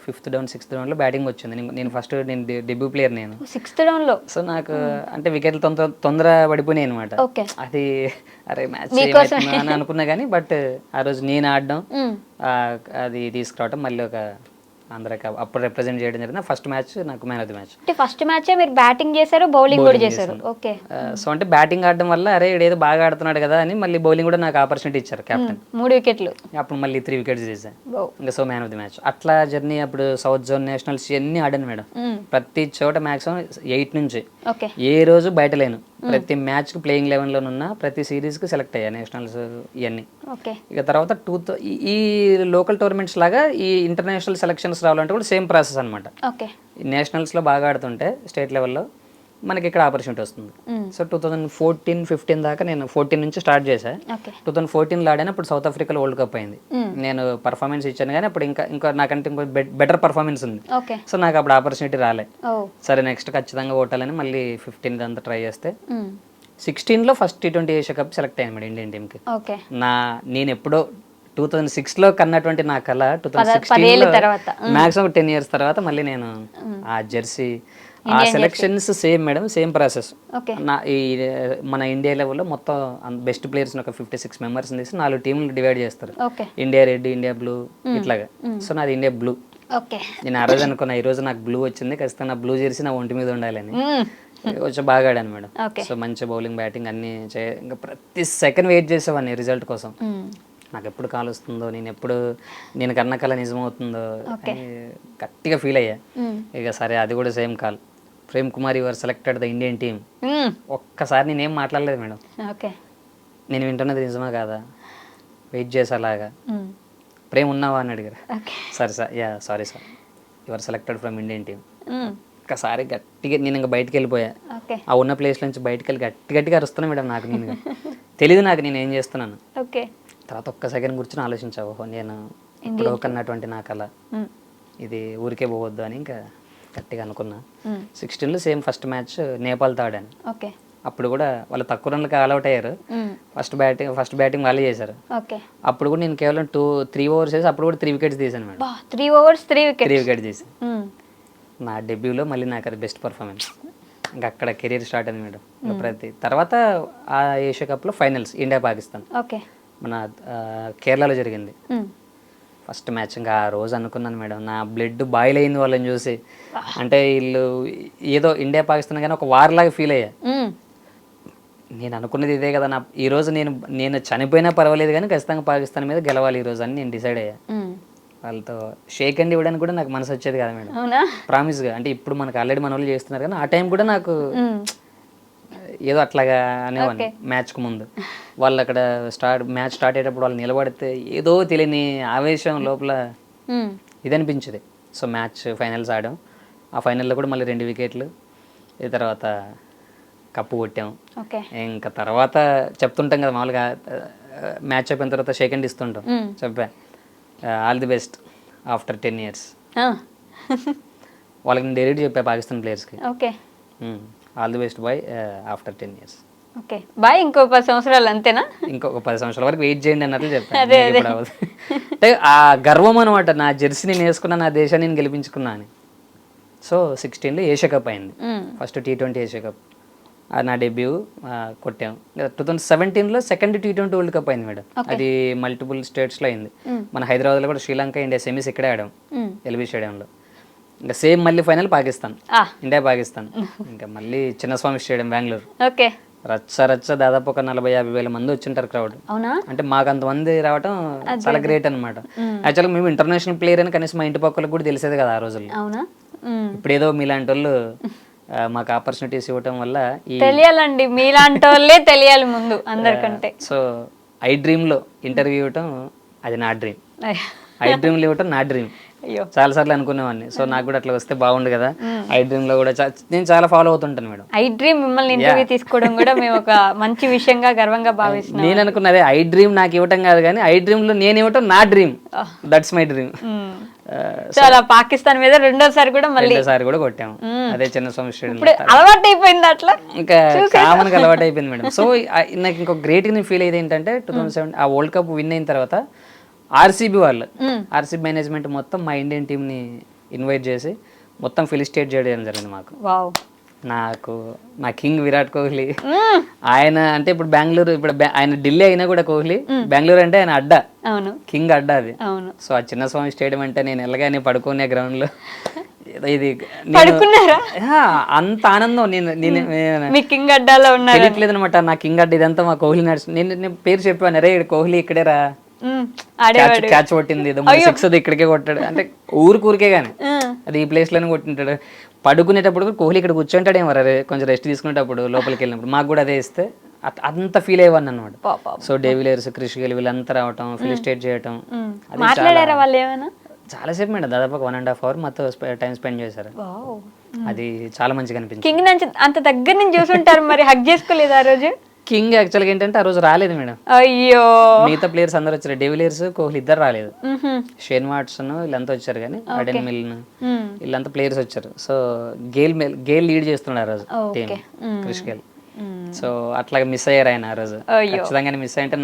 5th డౌన్ 6th డౌన్లో బ్యాటింగ్ వచ్చింది. నేను ఫస్ట్ నేను డెబ్యూ ప్లేయర్ నేను 6th డౌన్లో. సో నాకు అంటే వికెట్లు తొందర పడిపోయినాయి అనమాట. అది అరే మ్యాచ్ అని అనుకున్నా కానీ బట్ ఆ రోజు నేను ఆడడం అది తీసుకురావడం మళ్ళీ ఒక ఆంధ్రాకి అప్పుడు రిప్రజెంట్ చేయడం జరిగింది. ఫస్ట్ మ్యాచ్ నాకు మ్యాన్ ఆఫ్ ది మ్యాచ్. అంటే ఫస్ట్ మ్యాచ్ మీరు బ్యాటింగ్ చేశారు బౌలింగ్ కూడా చేశారు. ఓకే. సో అంటే బ్యాటింగ్ ఆడడం వల్ల అరే ఏదో బాగా ఆడుతున్నాడు కదా అని మళ్ళీ బౌలింగ్ కూడా నాకు ఆపర్చునిటీ ఇచ్చారు కెప్టెన్. 3 వికెట్లు. అప్పుడు మళ్ళీ 3 వికెట్స్ చేశాను ఇంకా. So man of the match అట్లా జర్నీ. అప్పుడు సౌత్ జోన్ నేషనల్స్ అన్ని ఆడాను మేడం. ప్రతి చోట మ్యాక్సిమం 8 నుంచి ఏ రోజు బయట లేను. ప్రతి మ్యాచ్ కి ప్లేయింగ్ 11 లోనున్నా ప్రతి సిరీస్ కి సెలెక్ట్ అయ్యా నేషనల్స్ ఇవన్నీ. ఇక తర్వాత ఈ లోకల్ టోర్నమెంట్స్ లాగా ఈ ఇంటర్నేషనల్ సెలక్షన్స్ రావాలంటే కూడా సేమ్ ప్రాసెస్ అనమాట. నేషనల్స్లో బాగా ఆడుతుంటే స్టేట్ లెవెల్లో మనకి ఇక్కడ ఆపర్చునిటీ వస్తుంది. సో 2014-15 దాకా నేను 14 నుంచి స్టార్ట్ చేశాను. 2014లో ఆడాను. అప్పుడు సౌత్ ఆఫ్రికాలో వరల్డ్ కప్ అయింది. నేను పర్ఫార్మెన్స్ ఇచ్చాను కానీ అప్పుడు ఇంకా నాకంటే ఇంకో బెటర్ పర్ఫార్మెన్స్ ఉంది. సో నాకు అప్పుడు ఆపర్చునిటీ రాలే. సరే నెక్స్ట్ ఖచ్చితంగా ఓటాలని మళ్ళీ 15 అంతా ట్రై చేస్తే 16లో first T20 Asia cup select అయ్యాను మేడం ఇండియన్ టీమ్కి. నేను ఎప్పుడో 2006లో కన్నటువంటి నా కళ 2016లో మ్యాక్సిమం 10 years తర్వాత మళ్ళీ నేను ఆ జెర్సీ ఆ selections same madam same process. నా ఈ మన ఇండియా లెవెల్లో మొత్తం బెస్ట్ ప్లేయర్స్ ఒక 56 members తీసి 4 టీంలు డివైడ్ చేస్తారు. ఇండియా రెడ్, ఇండియా బ్లూ ఇట్లాగా. సో నాది ఇండియా బ్లూ. నేను ఆ రోజు అనుకున్నా ఈ రోజు నాకు బ్లూ వచ్చింది ఖచ్చితంగా నా బ్లూ జెర్సీ నా ఒంటి మీద ఉండాలని. కొంచెం బాగా ఆడాను మేడం. సో మంచి బౌలింగ్ బ్యాటింగ్ అన్ని ఇంకా ప్రతి సెకండ్ వెయిట్ చేసేవాడిని రిజల్ట్ కోసం. నాకు ఎప్పుడు కాల్ వస్తుందో నేను కన్న కళ నిజమవుతుందో గట్టిగా ఫీల్ అయ్యా. ఇక సరే అది కూడా same call Prem Kumar your selected the Indian team. ఒక్కసారి నేనేం మాట్లాడలేదు మేడం. నేను వింటున్నది నిజమా కాదా వెయిట్ చేసేలాగా. ప్రేమ్ ఉన్నావా అని అడిగారు. సరే sir sorry sir your selected from Indian team. ఒక్కసారి గట్టిగా నేను ఇంకా బయటకు వెళ్ళిపోయా. ఆ ఉన్న ప్లేస్ నుంచి బయటకు వెళ్ళి గట్టిగా అరుస్తున్నా మేడం. నాకు నేను తెలీదు నాకు నేను ఏం చేస్తున్నాను. తర్వాత ఒక్క సెకండ్ కూర్చొని ఆలోచించావు నేను ఇప్పుడు కన్నటువంటి నా కళ ఇది ఊరికే పోవద్దు అని ఇంకా గట్టిగా అనుకున్నా. 16లో సేమ్ ఫస్ట్ మ్యాచ్ నేపాల్తో ఆడాను. అప్పుడు కూడా వాళ్ళు తక్కువ రన్లకి ఆల్అౌట్ అయ్యారు. ఫస్ట్ బ్యాటింగ్ వాళ్ళే చేశారు. అప్పుడు కూడా నేను కేవలం 3 overs వేసి అప్పుడు కూడా 3 wickets తీసాను మేడం. 3 overs 3 wickets తీసాను. నా డెబ్యూలో మళ్ళీ నాకు అది బెస్ట్ పర్ఫార్మెన్స్. ఇంకా అక్కడ కెరీర్ స్టార్ట్ అయింది మేడం. ప్రతి తర్వాత ఆ ఏషియా కప్లో ఫైనల్స్ ఇండియా పాకిస్తాన్ మన కేరళలో జరిగింది ఫస్ట్ మ్యాచ్. ఇంకా ఆ రోజు అనుకున్నాను మేడం నా బ్లడ్ బాయిల్ అయింది వాళ్ళని చూసి. అంటే వీళ్ళు ఏదో ఇండియా పాకిస్తాన్ కానీ ఒక వార్ లాగా ఫీల్ అయ్యా. నేను అనుకున్నది ఇదే కదా ఈ రోజు నేను చనిపోయినా పర్వాలేదు కానీ ఖచ్చితంగా పాకిస్తాన్ మీద గెలవాలి ఈ రోజు అని నేను డిసైడ్ అయ్యా. వాళ్ళతో షేక్ హ్యాండ్ ఇవ్వడానికి కూడా నాకు మనసు వచ్చేది కదా మేడం. ప్రామిస్గా అంటే ఇప్పుడు మనకు ఆల్రెడీ మన వాళ్ళు చేస్తున్నారు కానీ ఆ టైం కూడా నాకు ఏదో అట్లాగా అనేవాడిని. మ్యాచ్కు ముందు వాళ్ళు అక్కడ మ్యాచ్ స్టార్ట్ అయ్యేటప్పుడు వాళ్ళు నిలబడితే ఏదో తెలియని ఆవేశం లోపల ఇది అనిపించేది. సో మ్యాచ్ ఫైనల్స్ ఆడాం. ఆ ఫైనల్లో కూడా మళ్ళీ 2 వికెట్లు. ఈ తర్వాత కప్పు కొట్టాం. ఇంకా తర్వాత చెప్తుంటాం కదా మామూలుగా మ్యాచ్ అయిపోయిన తర్వాత షేక్ హ్యాండ్ ఇస్తుంటాం. చెప్పా all the best after 10 years. వాళ్ళకి నేను డైరెక్ట్ చెప్పా పాకిస్తాన్ ప్లేయర్స్కి ఆల్ ది బెస్ట్ బాయ్ ఆఫ్టర్ 10 years. బాయ్ ఇంకో 10 సంవత్సరాలు అంతేనా? ఇంకొక 10 సంవత్సరాల వరకు వెయిట్ చేయండి అన్నట్లు చెప్పాను. అంటే ఆ గర్వం అనమాట నా జెర్సీ నేను వేసుకున్నా నా దేశాన్ని నేను గెలిపించుకున్నా అని. సో 16లో ఏషియా కప్ అయింది. ఫస్ట్ T20 ఏషియా కప్ నా డెబ్యూ కొట్టాం. 2017లో సెకండ్ T20 వరల్డ్ కప్ అయింది మేడం. అది మల్టిపుల్ స్టేట్స్లో అయింది. మన హైదరాబాద్లో కూడా శ్రీలంక ఇండియా సెమీస్ ఇక్కడే ఆడాం ఎల్బీ స్టేడియంలో. ఇంకా సేమ్ మళ్ళీ ఫైనల్ పాకిస్తాన్ ఇండియా పాకిస్తాన్. ఇంకా మళ్ళీ చిన్నస్వామి స్టేడియం బెంగళూరు. రచ్చ దాదాపు ఒక 40-50 వేల మంది వచ్చింటారు క్రౌడ్. అవునా? అంటే మాకు అంతమంది రావడం చాలా గ్రేట్ అనమాట. యాక్చువల్గా మేము ఇంటర్నేషనల్ ప్లేయర్ అని కనీసం మా ఇంటి పక్కలకు కూడా తెలిసేది కదా ఆ రోజుల్లో. అవునా? ఇప్పుడు ఏదో మీలాంటి వాళ్ళు మాకు ఆపర్చునిటీస్ ఇవ్వటం వల్ల తెలియాలండి, మీలాంటి వాళ్ళే తెలియాలి ముందు అందరికంటే. సో ఐ డ్రీమ్లో ఇంటర్వ్యూ ఇవ్వటం అది నా డ్రీమ్. ఐ డ్రీమ్లో ఇవ్వటం నా డ్రీమ్. అయ్యో, చాలా సార్లు అనుకునేవాడిని. సో నాకు కూడా అట్లా వస్తే బాగుండు కదా. ఐ డ్రీమ్ లో కూడా నేను చాలా ఫాలో అవుతుంటాను మేడం. ఐ డ్రీమ్ మిమ్మల్ని ఇంటర్వ్యూ తీసుకోవడం కూడా మేము ఒక మంచి విషయంగా గర్వంగా భావిస్తున్నాం. నేను అనుకున్నదే ఐ డ్రీమ్ నాకు ఇవ్వటం కాదు కానీ ఐ డ్రీమ్ లో నేను ఇవ్వటం నా డ్రీమ్. That's my dream. చాలా పాకిస్తాన్ మీద రెండోసారి కూడా మళ్ళీ కూడా కొట్టాము. అదే చిన్నస్వామి స్టేడియం. ఇప్పుడు అలవాటు అయిపోయింది, అట్లా ఇంకా కామన్ గా అలవాటు అయిపోయింది మేడం. సో నాకు ఇంకో గ్రేట్ గా ఫీల్ అయ్యేది ఏంటంటే 2007 ఆ వరల్డ్ కప్ విన్ అయిన తర్వాత ఆర్సీబీ వాళ్ళు, ఆర్సీబీ మేనేజ్మెంట్ మొత్తం మా ఇండియన్ టీంని ఇన్వైట్ చేసి మొత్తం ఫెలిసిటేట్ చేయడం జరిగింది మాకు. నాకు నా కింగ్ విరాట్ కోహ్లీ. ఆయన అంటే ఇప్పుడు బెంగళూరు, ఇప్పుడు ఆయన ఢిల్లీ అయినా కూడా కోహ్లీ, బెంగళూరు అంటే ఆయన అడ్డా, కింగ్ అడ్డా అది. సో ఆ చిన్నస్వామి స్టేడియం అంటే నేను వెళ్ళగానే పడుకునే గ్రౌండ్ లో ఇది అంత ఆనందం. తెలియట్లేదు అనమాట నా కింగ్ అడ్డా ఇదంతా మా కోహ్లీ నడుస్తుంది. నేను పేరు చెప్పాను, అరే కోహ్లీ ఇక్కడే రా, క్యాచ్ కొట్టింది 6 ఇక్కడికే కొట్టాడు అంటే ఊరికే గానీ అది ఈ ప్లేస్ లోనే కొట్టింటాడు. పడుకునేటప్పుడు కోహ్లీ ఇక్కడ కూర్చుంటాడు ఏమో, అరే కొంచెం రెస్ట్ తీసుకునేటప్పుడు లోపలికి వెళ్ళినప్పుడు మాకు కూడా అదే ఇస్తే అంత ఫీల్ అయ్యేవాడిని అనమాట. సో డేవిలియర్స్, క్రిష్ గేల్ వీళ్ళంతా రావటం, ఫెలిసిటేట్ చేయటం, చాలాసేపు మేడం దాదాపు 1.5 hour మాతో టైం స్పెండ్ చేశారు. అది చాలా మంచిగా అనిపించింది. కింగ్ నుంచి అంత దగ్గర నుంచి చూసుంటారు, మరి హగ్ చేసుకోలేదు ఆ రోజు? కింగ్ యాక్చువల్గా ఏంటంటే ఆ రోజు రాలేదు మేడం. అయ్యో, మిగతా ప్లేయర్స్ అందరూ వచ్చారు. డేవిలియర్స్, కోహ్లీ ఇద్దరు రాలేదు. షేన్ వాట్సన్ వీళ్ళంతా వచ్చారు కానీ అడెన్ మిల్న్ వీళ్ళంతా ప్లేయర్స్ వచ్చారు. సో గేల్ లీడ్ చేస్తున్నాడు ఆ రోజు టీం, క్రిష్ గేల్. సో అట్లాగా మిస్ అయ్యారు ఆయన ఆ రోజు. ఖచ్చితంగా మిస్ అయ్యంటే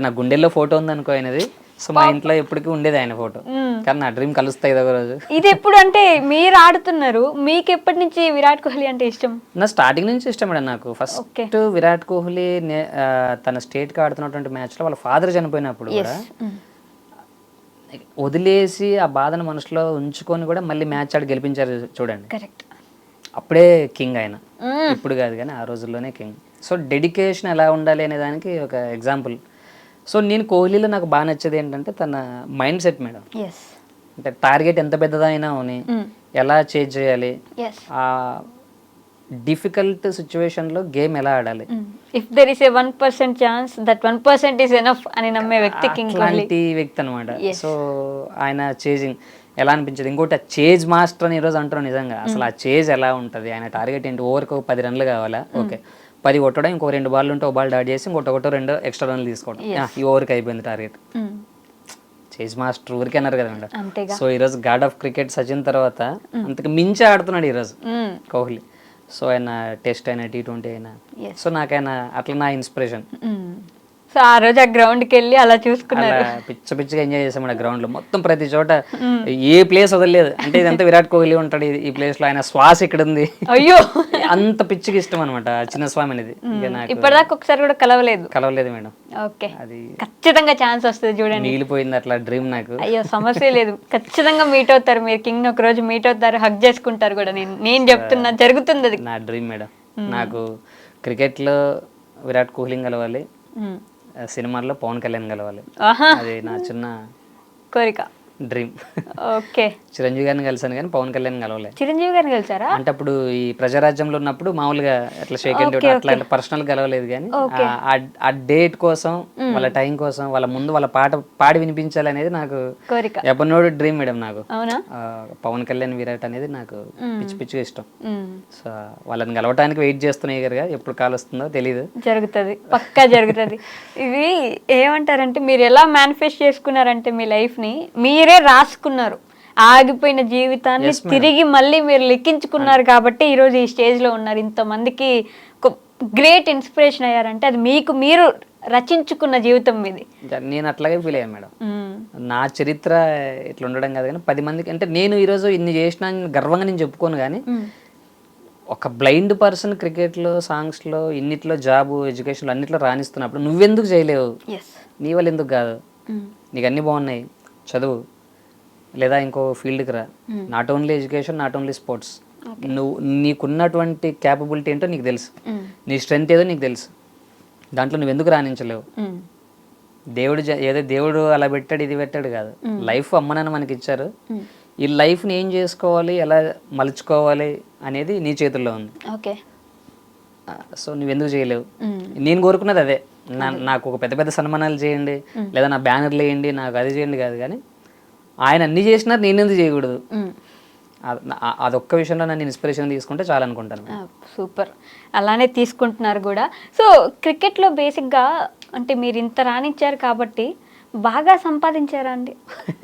నా గుండెల్లో ఫోటో ఉంది అనుకో ఆయనది. సో మా ఇంట్లో ఎప్పటికీ ఉండేది ఆయన ఫోటో, కానీ నా డ్రీమ్ కలుస్తాయి ఒక రోజు. ఇది ఎప్పుడు అంటే మీరు ఆడుతున్నారు, మీకు ఎప్పటి నుంచి విరాట్ కోహ్లీ అంటే ఇష్టం? నా స్టార్టింగ్ నుంచి ఇష్టం మేడం నాకు. ఫస్ట్ విరాట్ కోహ్లీ తన స్టేట్ కి ఆడుతున్నటువంటి మ్యాచ్ లో వాళ్ళ ఫాదర్ చనిపోయినప్పుడు కూడా వదిలేసి ఆ బాధను మనసులో ఉంచుకొని కూడా మళ్ళీ మ్యాచ్ ఆడి గెలిపించారు చూడండి. కరెక్ట్. అప్పుడే కింగ్ ఆయన, ఇప్పుడు కాదు కానీ ఆ రోజుల్లోనే కింగ్. సో డెడికేషన్ ఎలా ఉండాలి అనే దానికి ఒక ఎగ్జాంపుల్. సో నేను కోహ్లీలో నాకు బాగా నచ్చేది ఏంటంటే తన మైండ్ సెట్ మేడం. అంటే టార్గెట్ ఎంత పెద్దదైనా అని ఎలా చేంజ్ చేయాలి, ఆ డిఫికల్ట్ సిచ్యువేషన్ లో గేమ్ ఎలా ఆడాలి. If there is a 1% chance that 1% is enough అని నమ్మే వ్యక్తి కింగ్ కోహ్లీ. అలాంటి వ్యక్తి అనమాట. సో ఆయన చేజింగ్ ఎలా అనిపించేది. ఇంకోటి ఆ చేజ్ మాస్టర్ అని ఈరోజు అంటారు. నిజంగా అసలు ఆ చేజ్ ఎలా ఉంటుంది, ఆయన టార్గెట్ ఏంటి, ఓవర్కి 10 runs కావాలా, ఓకే 10 కొట్టడం, ఇంకో 2 balls ఉంటే 1 ball డాట్ చేసి ఇంకోటి 2 ఎక్స్ట్రా రన్లు తీసుకోవడం, ఈ ఓవర్కి అయిపోయింది టార్గెట్. చేజ్ మాస్టర్ ఊరికే అన్నారు కదా మేడం. సో ఈరోజు గాడ్ ఆఫ్ క్రికెట్ సచిన్ తర్వాత అంతకు మించి ఆడుతున్నాడు ఈరోజు కోహ్లీ. సో ఆయన టెస్ట్ అయినా T20 అయినా, సో నాకైనా అట్లా నా ఇన్స్పిరేషన్. సో ఆ రోజు ఆ గ్రౌండ్కి వెళ్ళి అలా చూసుకున్నారు, పిచ్చిగా ఎంజాయ్ చేసాం ఆ గ్రౌండ్ లో. మొత్తం ప్రతి చోట ఏ ప్లేస్ వదలలేదు. అంటే ఇదంతా విరాట్ కోహ్లీ ఉంటాడు ఈ ప్లేస్ లో, ఆయన శ్వాస ఇక్కడ ఉంది. అయ్యో, అంత పిచ్చిగా ఇష్టం అనమాట చిన్న స్వామి అనేది. ఇప్పటిదాకా ఒకసారి కూడా కలవలేదు మేడం. ఓకే, అది ఖచ్చితంగా ఛాన్స్ వస్తుంది చూడండి. మిగిలిపోయింది అట్లా డ్రీమ్ నాకు. అయ్యో సమస్య లేదు, ఖచ్చితంగా మీట్ అవుతారు మీరు. కింగ్ ఒక రోజు మీట్ అవుతారు, హగ్ చేసుకుంటారు కూడా. నేను చెప్తున్నా జరుగుతుంది, అది నా డ్రీమ్ మేడం. నాకు క్రికెట్ లో విరాట్ కోహ్లీ కలవాలి, సినిమాల్లో పవన్ కళ్యాణ్ కలవాలి, అది నా చిన్న కోరిక, డ్రీమ్. ఓకే, చిరంజీవి గారిని కలిసాను కానీ పవన్ కళ్యాణ్ కలవలేదు. చిరంజీవి గారిని కలిసారా? అంటే అప్పుడు ఈ ప్రజారాజ్యంలో ఉన్నప్పుడు మామూలుగా అట్లా షేక్ హ్యాండ్ అట్లా పర్సనల్ కలవలేదు కానీ ఆ డేట్ కోసం, వాళ్ళ టైం కోసం, వాళ్ళ ముందు వాళ్ళ పాట పాడి వినిపించాలి అనేది నాకు కోరిక, ఎప్పటినోడు డ్రీమ్ మేడం నాకు. అవునా? పవన్ కళ్యాణ్ విరాట్ అనేది నాకు పిచ్చిగా ఇష్టం. సో వాళ్ళని కలవటానికి వెయిట్ చేస్తున్నాయి కదా, ఎప్పుడు కాల్ వస్తుందో తెలియదు. జరుగుతుంది, పక్కా జరుగుతుంది. ఇది ఏమంటారంటే మీరు ఎలా మేనిఫెస్ట్ చేసుకున్నారంటే మీ లైఫ్ ని మీరే రాసుకున్నారు, ఆగిపోయిన జీవితాన్ని తిరిగి మళ్ళీ మీరు లెక్కించుకున్నారు కాబట్టి ఈరోజు ఈ స్టేజ్ లో ఉన్నారు. ఇంతమందికి గ్రేట్ ఇన్స్పిరేషన్ అయ్యారంటే అది మీకు మీరు రచించుకున్న జీవితం మీది. నేను అట్లాగే ఫీల్ అయ్యాను మేడం. నా చరిత్ర ఇట్లా ఉండడం కాదు కానీ 10 మందికి, అంటే నేను ఈరోజు ఇన్ని చేసిన గర్వంగా నేను చెప్పుకోను కానీ ఒక బ్లైండ్ పర్సన్ క్రికెట్లో, సాంగ్స్లో, ఇన్నిట్లో, జాబు, ఎడ్యుకేషన్లో అన్నిట్లో రాణిస్తున్నప్పుడు నువ్వెందుకు చేయలేవు, నీ వాళ్ళు ఎందుకు కాదు, నీకు అన్నీ బాగున్నాయి, చదువు లేదా ఇంకో ఫీల్డ్కి రా. Not only education, not only sports, నువ్వు నీకున్నటువంటి క్యాపబిలిటీ ఏంటో నీకు తెలుసు, నీ స్ట్రెంత్ ఏదో నీకు తెలుసు, దాంట్లో నువ్వు ఎందుకు రాణించలేవు. ఏదో దేవుడు అలా పెట్టాడు ఇది పెట్టాడు కాదు, లైఫ్ అమ్మ నాన్న మనకి ఇచ్చారు, ఈ లైఫ్ని ఏం చేసుకోవాలి ఎలా మలుచుకోవాలి అనేది నీ చేతుల్లో ఉంది. ఓకే, సో నువ్వెందుకు చేయలేవు. నేను కోరుకున్నది అదే, నాకు ఒక పెద్ద పెద్ద సన్మానాలు చేయండి లేదా నా బ్యానర్లు వేయండి నాకు అది చేయండి కాదు, కానీ ఆయన అన్ని చేసినారు నేను ఎందుకు చేయకూడదు, అదొక్క విషయంలో నన్ను ఇన్స్పిరేషన్ తీసుకుంటే చాలా అనుకుంటాను. సూపర్, అలానే తీసుకుంటున్నారు కూడా. సో క్రికెట్లో బేసిక్గా అంటే మీరు ఇంత రాణించారు కాబట్టి బాగా సంపాదించారా అండి?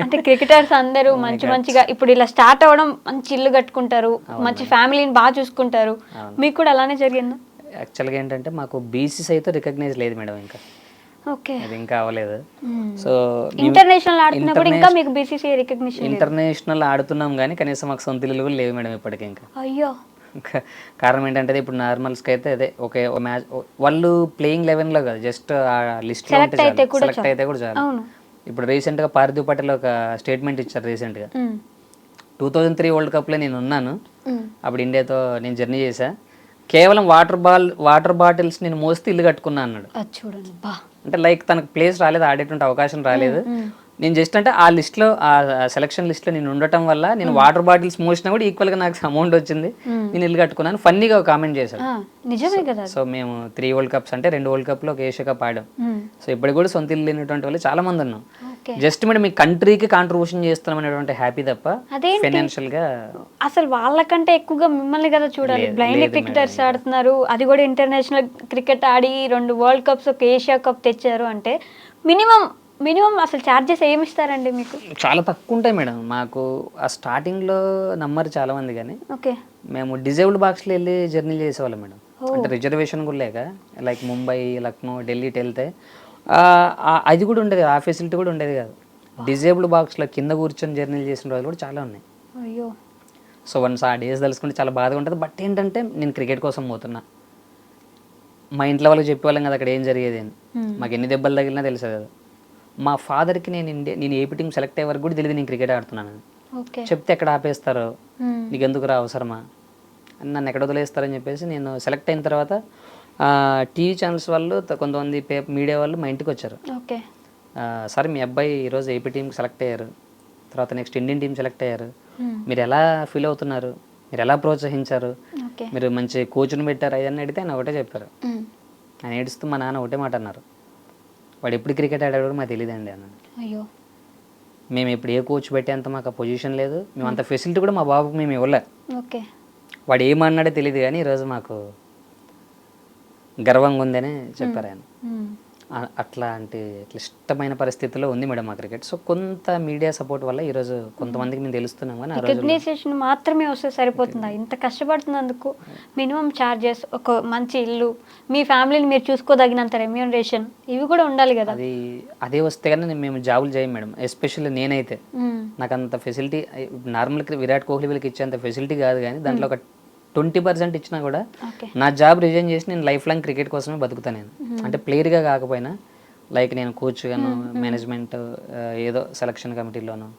అంటే క్రికెటర్స్ అందరూ మంచిగా ఇప్పుడు ఇలా స్టార్ట్ అవ్వడం, మంచి ఇల్లు కట్టుకుంటారు, మంచి ఫ్యామిలీని బాగా చూసుకుంటారు, మీకు కూడా అలానే జరిగిందా? యాక్చువల్గా ఏంటంటే మాకు బీసీస్ అయితే రికగ్నైజ్ లేదు మేడం, ఇంకా ఓకే అది ఇంకా అవ్వలేదు. సో ఇంటర్నేషనల్ ఆడుతున్నప్పుడు ఇంకా మీకు బీసీసీఐ రికగ్నిషన్? ఇంటర్నేషనల్ ఆడుతున్నాం కానీ కనీసం మాకు సొంత ఇల్లు కూడా లేవు మేడం ఇప్పటికి. ఇంకా అయ్యో, కారణం ఏంటంటే ఇప్పుడు నార్మల్స్కి అయితే అదే ఒక మ్యాచ్ వాళ్ళు ప్లేయింగ్ 11లో కాదు, జస్ట్ ఆ లిస్ట్ సెలెక్ట్ అయితే కూడా చాలు. ఇప్పుడు రీసెంట్గా పార్థివ్ పటేల్ ఒక స్టేట్మెంట్ ఇచ్చారు రీసెంట్గా, 2003 వరల్డ్ కప్లో నేను ఉన్నాను, అప్పుడు ఇండియాతో నేను జర్నీ చేశా, కేవలం వాటర్ బాటిల్స్ నేను మోస్తే ఇల్లు కట్టుకున్నా అన్నాడు. చూడండి, అంటే లైక్ తనకు ప్లేస్ రాలేదు, ఆడేటువంటి అవకాశం రాలేదు, నేను జస్ట్ అంటే ఆ లిస్ట్లో ఆ సెలక్షన్ లిస్ట్లో నేను ఉండటం వల్ల నేను వాటర్ బాటిల్స్ మోసినా కూడా ఈక్వల్గా నాకు అమౌంట్ వచ్చింది, నేను ఇల్లు కట్టుకున్నాను, ఫన్నీగా ఒక కామెంట్ చేశాను. నిజమే కదా. సో మేము 3 వరల్డ్ కప్స్ అంటే 2 వరల్డ్ కప్లో ఒక ఏషియా కప్ ఆడాం. సో ఇప్పటికి కూడా సొంత ఇల్లు లేనటువంటి వాళ్ళు చాలా మంది ఉన్నాం. జస్ట్ మేడం మీ కంట్రీకి కాంట్రిబ్యూషన్ చేస్తున్నాం అనేటువంటి హ్యాపీ తప్ప ఫైనాన్షియల్ గా అసలు వాళ్ళకంటే ఎక్కువగా మిమ్మల్ని కదా చూడాలి. బ్లైండ్ క్రికెటర్స్ ఆడుతున్నారు, అది కూడా ఇంటర్నేషనల్ క్రికెట్ ఆడి 2 వరల్డ్ కప్స్ ఒక ఏషియా కప్ తెచ్చారు అంటే మినిమం అసలు ఛార్జెస్ ఏమి ఇస్తారండి మీకు? చాలా తక్కువ ఉంటాయి మేడం. మాకు ఆ స్టార్టింగ్లో నమ్మరు చాలా మంది, కానీ ఓకే మేము డిజేబుల్డ్ బాక్స్లో వెళ్ళి జర్నీ చేసేవాళ్ళం మేడం. అంటే రిజర్వేషన్ కూడా లేక, లైక్ ముంబై, లక్నో, ఢిల్లీకి వెళ్తే అది కూడా ఉండేది, ఆ ఫెసిలిటీ కూడా ఉండేది కాదు. డిజేబుల్డ్ బాక్స్లో కింద కూర్చొని జర్నీలు చేసిన రోజులు కూడా చాలా ఉన్నాయి. అయ్యో. సో వన్స్ ఆ డేస్ తెలుసుకుంటే చాలా బాధగా ఉంటుంది. బట్ ఏంటంటే నేను క్రికెట్ కోసం పోతున్నా, మా ఇంట్లో వాళ్ళకి చెప్పేవాళ్ళం కదా అక్కడ ఏం జరిగేది అని, మాకు ఎన్ని దెబ్బలు తగిలినా తెలుసు కదా. మా ఫాదర్కి నేను ఏపీ టీం సెలెక్ట్ అయ్యే వరకు కూడా తెలియదు నేను క్రికెట్ ఆడుతున్నాను. చెప్తే ఎక్కడ ఆపేస్తారో, నీకు ఎందుకు రా అవసరమా అని నన్ను ఎక్కడ వదిలేస్తారని చెప్పేసి నేను సెలెక్ట్ అయిన తర్వాత టీవీ ఛానల్స్ వాళ్ళు కొంతమంది మీడియా వాళ్ళు మా ఇంటికి వచ్చారు. సార్ మీ అబ్బాయి ఈరోజు ఏపీ టీంకి సెలెక్ట్ అయ్యారు, తర్వాత నెక్స్ట్ ఇండియన్ టీం సెలెక్ట్ అయ్యారు, మీరు ఎలా ఫీల్ అవుతున్నారు, మీరు ఎలా ప్రోత్సహించారు, మీరు మంచి కోచ్ని పెట్టారు అవన్నీ అడిగితే ఆయన ఒకటే చెప్పారు. ఆయన ఏడుస్తూ మా నాన్న ఒకటే మాట అన్నారు, వాడు ఎప్పుడు క్రికెట్ ఆడాడు కూడా మాకు తెలియదండి అన్నాడు. అయ్యో. మేము ఇప్పుడు ఏ కోచ్ పెట్టేంత మాకు ఆ పొజిషన్ లేదు, మేము అంత ఫెసిలిటీ కూడా మా బాబుకి మేము ఇవ్వలే, వాడు ఏమన్నాడో తెలియదు కానీ ఈరోజు మాకు గర్వంగా ఉందని చెప్పారు ఆయన. అట్లాంటి క్లిష్టమైన పరిస్థితుల్లో ఉంది మేడం మా క్రికెట్. సో కొంత మీడియా సపోర్ట్ వల్ల ఈరోజు కొంతమందికి మేము తెలుస్తున్నాం, కానీ రికగ్నైజేషన్ మాత్రమే వస్తే సరిపోతుందా? ఇంత కష్టపడుతున్నందుకు మినిమం ఛార్జెస్, ఒక మంచి ఇల్లు, మీ ఫ్యామిలీని మీరు చూసుకోదగినంత రెమ్యూనరేషన్, ఇవి కూడా ఉండాలి కదా. అదే వస్తే కానీ మేము జాబులు చేయం మేడం. ఎస్పెషల్లీ నేనైతే నాకు అంత ఫెసిలిటీ నార్మల్ విరాట్ కోహ్లీ వీళ్ళకి ఇచ్చేంత ఫెసిలిటీ కాదు, కానీ దాంట్లో ఒక 20% ఇచ్చినా కూడా నా జాబ్ రిజైన్ చేసి నేను లైఫ్ లాంగ్ క్రికెట్ కోసమే బతుకుతాను నేను. అంటే ప్లేయర్గా కాకపోయినా లైక్ నేను కోచ్ గాను, మేనేజ్మెంట్, ఏదో సెలక్షన్ కమిటీలోను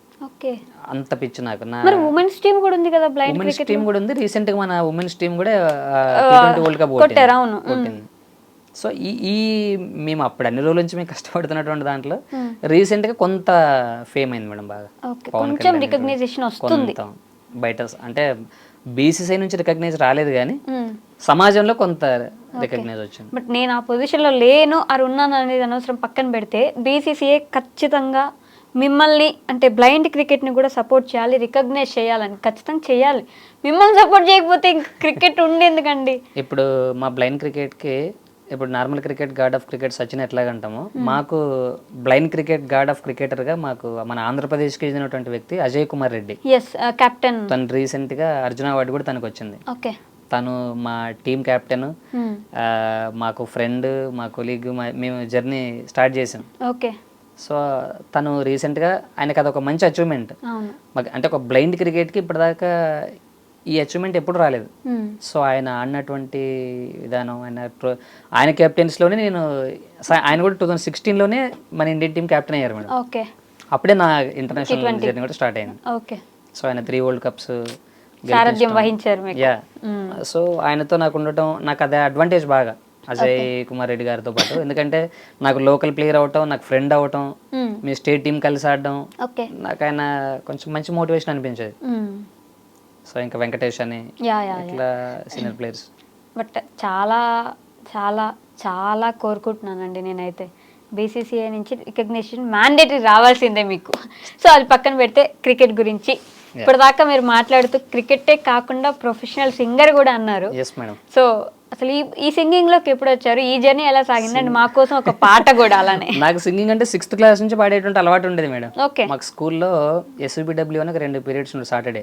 అంత పిచ్చి నాకు. ఉమెన్స్ టీం కూడా ఉంది కదా, ఉమెన్స్ టీం కూడా ఉంది. రీసెంట్ గా మన ఉమెన్స్ టీం కూడా T20 వరల్డ్ కప్ కొట్టింది. సో ఈ మేము అప్పుడు అన్ని రోజుల నుంచి మేము కష్టపడుతున్నటువంటి దాంట్లో రీసెంట్ గా కొంత ఫేమ్ అయింది మేడం, బాగా పవన్ కళ్యాణ్ బయట. అంటే బీసీసీ నుంచి రికగ్నైజ్ రాలేదు, కానీ సమాజంలో కొంత రికగ్నైజ్ వచ్చింది. బట్ నేను ఆ పొజిషన్లో లేను అది ఉన్నాను అనేది అనవసరం పక్కన పెడితే, బీసీసీఏ ఖచ్చితంగా మిమ్మల్ని అంటే బ్లైండ్ క్రికెట్ని కూడా సపోర్ట్ చేయాలి, రికగ్నైజ్ చేయాలని ఖచ్చితంగా చేయాలి. మిమ్మల్ని సపోర్ట్ చేయకపోతే క్రికెట్ ఉండేందుకండి. ఇప్పుడు మా బ్లైండ్ క్రికెట్కి ఇప్పుడు normal cricket god of cricket Sachin ఎట్లాగంటామో, మాకు బ్లైండ్ క్రికెట్ గాడ్ ఆఫ్ క్రికెటర్గా మాకు మన ఆంధ్రప్రదేశ్కి చెందినటువంటి వ్యక్తి అజయ్ కుమార్ రెడ్డి, కెప్టెన్. తను రీసెంట్గా అర్జున అవార్డు కూడా తనకు వచ్చింది. తను మా టీం కెప్టెన్, మాకు ఫ్రెండ్, మా కొలీగ్, మేము జర్నీ స్టార్ట్ చేసాం. సో తను రీసెంట్గా ఆయనకు అదొక మంచి అచీవ్మెంట్. అంటే ఒక బ్లైండ్ క్రికెట్కి ఇప్పటిదాకా ఈ అచీవ్మెంట్ ఎప్పుడు రాలేదు. సో ఆయన ఆడినటువంటి విధానం, ఆయన కెప్టెన్స్లోనే నేను, ఆయన కూడా 2016లోనే మన ఇండియన్ టీం కెప్టెన్ అయ్యారు మేడం. అప్పుడే నా ఇంటర్నేషనల్ జర్నీ కూడా స్టార్ట్ అయింది. సో ఆయన 3 వరల్డ్ కప్స్, సారథ్యం వహించారు మీకు. యా. సో ఆయనతో నాకు ఉండటం నాకు అదే అడ్వాంటేజ్ బాగా అజయ్ కుమార్ రెడ్డి గారితో పాటు. ఎందుకంటే నాకు లోకల్ ప్లేయర్ అవటం, నాకు ఫ్రెండ్ అవటం, మీ స్టేట్ టీం కలిసి ఆడడం, నాకు ఆయన కొంచెం మంచి మోటివేషన్ అనిపించేది. సో ఇంకా వెంకటేష్ అని ఇట్లా సీనియర్ ప్లేయర్స్. బట్ చాలా చాలా చాలా కోరుకుంటున్నానండి నేనైతే బీసీసీఐ నుంచి రికగ్నిషన్ మ్యాండేటరీ రావాల్సిందే మీకు. సో అది పక్కన పెడితే క్రికెట్ గురించి ఇప్పటిదాకా మీరు మాట్లాడుతూ క్రికెటే కాకుండా ప్రొఫెషనల్ సింగర్ కూడా అన్నారు. సో అసలు ఈ సింగింగ్ లోకి ఎప్పుడు వచ్చారు? ఈ జర్నీ ఎలా సాగిందండి? మా కోసం ఒక పాట కూడా అలానే. నాకు సింగింగ్ అంటే 6th క్లాస్ నుంచి పాడేటువంటి అలవాటు ఉండేది మేడం. ఓకే. మాకు స్కూల్లో SVPW అని 2 పీరియడ్స్ ఉన్నాయి. Saturday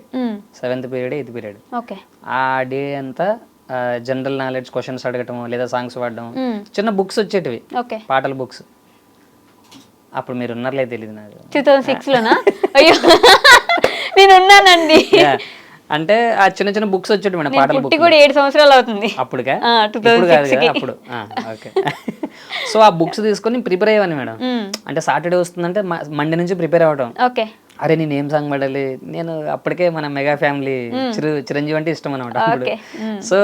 7th period 8th period. Okay. ఆ డే అంతా జనరల్ నాలెడ్జ్ క్వశ్చన్స్ అడగటం లేదా సాంగ్స్ పాడడం, చిన్న బుక్స్ వచ్చేటివి పాటల బుక్స్. అప్పుడు మీరు ఉన్నారులే తెలియదు నాకు. 2006 లోనా? అయ్యో నేను ఉన్నానండి. అంటే ఆ చిన్న చిన్న బుక్స్ వచ్చేటి మేడం పాటల బుక్. కూడా 7 సంవత్సరాలు అవుతుంది అప్పుడుగా. ఇప్పుడు కాదు కదా అప్పుడు. ఓకే. సో ఆ బుక్స్ తీసుకొని ప్రిపేర్ అయ్యాను మేడం. అంటే సాటర్డే వస్తుందంటే మండే నుంచి ప్రిపేర్ అవ్వడం. ఓకే. అరే నేను ఏం సాంగ్ పాడాలి, నేను అప్పటికే మన మెగా ఫ్యామిలీ చిరంజీవి అంటే ఇష్టం అనమాట అప్పుడు. సో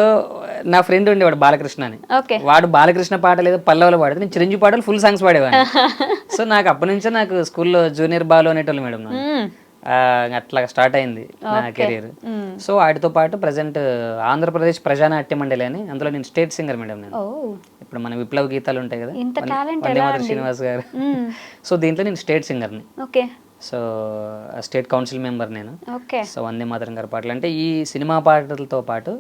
నా ఫ్రెండ్ ఉండేవాడు బాలకృష్ణ అని. వాడు బాలకృష్ణ పాట లేదా పల్లవులు పాడేది, నేను చిరంజీవి పాటలు ఫుల్ సాంగ్స్ పాడేవాడిని. సో నాకు అప్పటి నుంచే నాకు స్కూల్లో జూనియర్ బాలు అనేటోళ్ళు మేడం. అట్లా స్టార్ట్ అయింది నా కెరీర్. సో వాటితో పాటు ప్రజెంట్ ఆంధ్రప్రదేశ్ ప్రజానాట్య మండలి అని, అందులో నేను స్టేట్ సింగర్ మేడం. నేను ఇప్పుడు మన విప్లవ గీతాలు ఉంటాయి కదా, వందేమాతరం శ్రీనివాస్ గారు. సో దీంట్లో నేను స్టేట్ సింగర్ని. సో స్టేట్ కౌన్సిల్ మెంబర్ నేను. సో వందేమాతరం గారి పాటలు అంటే ఈ సినిమా పాటలతో పాటు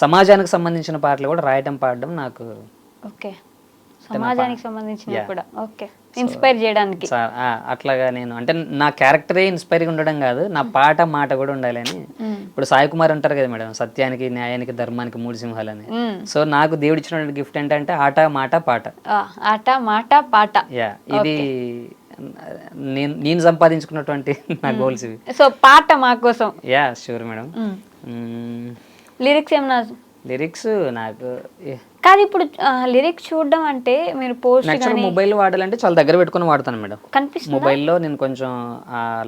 సమాజానికి సంబంధించిన పాటలు కూడా రాయటం పాడడం నాకు సమాజానికి సంబంధించిన కూడా ఇన్స్పైర్ చేయడానికి అట్లాగా నేను అంటే నా క్యారెక్టరే ఇన్స్పైరింగ్ ఉండడం కాదు, నా పాట మాట కూడా ఉండాలని. ఇప్పుడు సాయి కుమార్ అంటారు కదా మేడం, సత్యానికి న్యాయానికి ధర్మానికి 3 సింహాలని. సో నాకు దేవుడు ఇచ్చిన గిఫ్ట్ ఏంటంటే ఆట మాట పాట. ఆట మాట పాట. యా, ఇది నేను సంపాదించుకున్నటువంటి నా గోల్స్ ఇవి. సో పాట మా కోసం. Yeah sure madam. లిరిక్స్ ఏమన్నా? లిరిక్స్ నాకు కాదు, ఇప్పుడు లిరిక్స్ చూడడం అంటే మీరు పోస్ట్ మొబైల్ వాడాలంటే చాలా దగ్గర పెట్టుకుని వాడతాను మేడం. మొబైల్లో నేను కొంచెం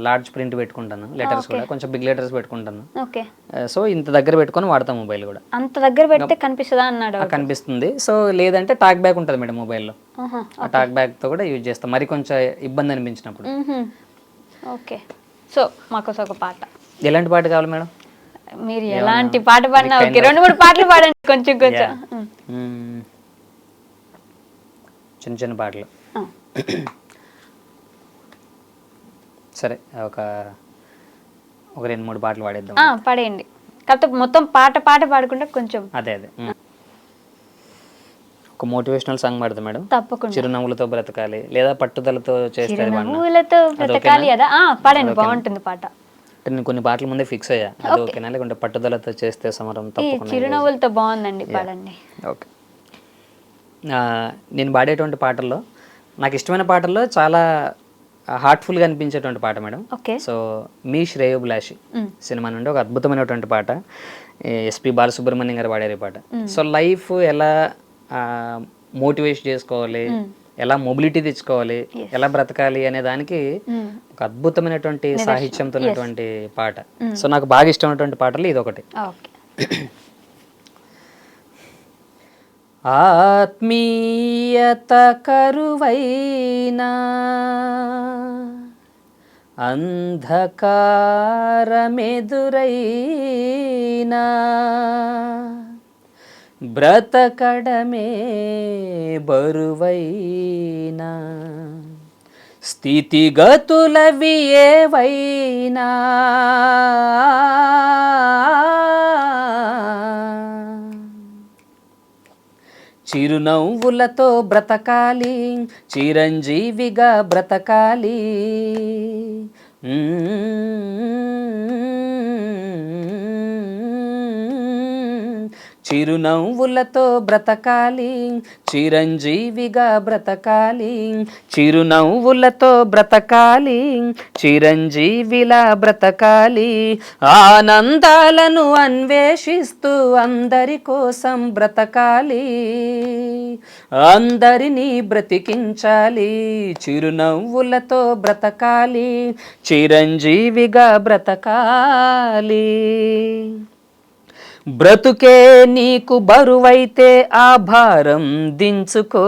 లార్జ్ ప్రింట్ పెట్టుకుంటాను, లెటర్స్ కూడా కొంచెం బిగ్ లెటర్స్ పెట్టుకుంటాను. సో ఇంత దగ్గర పెట్టుకొని వాడతాను మొబైల్ కూడా. అంత దగ్గర పెడితే కనిపిస్తుందా అన్నాడు? కనిపిస్తుంది. సో లేదంటే టాక్ బ్యాక్ ఉంటుంది మేడం మొబైల్లో, ఆ టాక్ బ్యాక్ తో కూడా యూజ్ చేస్తాం మరి కొంచెం ఇబ్బంది అనిపించినప్పుడు. ఓకే. సో మాకోసం ఒక పాట. ఎలాంటి పాట కావాలి మేడం? మీరు ఎలాంటి పాట పాడినా ఓకే, 2-3 పాటలు పాడండి కొంచెం కొంచెం. చిన్న చిన్న పాటలు సరే, ఒక 2-3 పాటలు పాడేద్దాం. పాడేయండి. కాకపోతే మొత్తం పాట పాడకుండా కొంచెం అదే ఒక మోటివేషనల్ సాంగ్ పాడతా మేడం. తప్పకుండా. చిరునవ్వులతో బ్రతకాలి లేదా పట్టుదలతో చేస్తే చిరునవ్వులతో బ్రతకాలి అదా? పాడండి, బాగుంటుంది పాట. నేను కొన్ని పాటల ముందే ఫిక్స్ అయ్యా, అది ఓకేనా? లేకుంటే పట్టుదలతో చేస్తే సమరం తప్పకుండా. చిరునవ్వులతో బాగుందండి, పాడండి. ఓకే. నేను పాడేటువంటి పాటల్లో నాకు ఇష్టమైన పాటల్లో చాలా హార్ట్ఫుల్గా అనిపించేటువంటి పాట మేడం. సో మీ శ్రేయోభిలాషి సినిమా నుండి ఒక అద్భుతమైనటువంటి పాట, ఎస్పి బాలసుబ్రహ్మణ్యం గారు పాడారు ఈ పాట. సో లైఫ్ ఎలా మోటివేట్ చేసుకోవాలి, ఎలా మొబిలిటీ తెచ్చుకోవాలి, ఎలా బ్రతకాలి అనే దానికి ఒక అద్భుతమైనటువంటి సాహిత్యంతో ఉన్నటువంటి పాట. సో నాకు బాగా ఇష్టమైనటువంటి పాటలు ఇది ఒకటి. ఆత్మీయత కరువైనా అంధకారమెదురైనా బ్రతకడమే బరువైనా స్థితిగతులవి ఏవైనా చిరునవ్వులతో బ్రతకాలి, చిరంజీవిగా బ్రతకాలి. చిరునవ్వులతో బ్రతకాలి, చిరంజీవిగా బ్రతకాలి. చిరునవ్వులతో బ్రతకాలి, చిరంజీవిలా బ్రతకాలి. ఆనందాలను అన్వేషిస్తూ అందరి కోసం బ్రతకాలి, అందరినీ బ్రతికించాలి. చిరునవ్వులతో బ్రతకాలి, చిరంజీవిగా బ్రతకాలి. బ్రతుకే నీకు బరువైతే ఆ భారం దించుకో,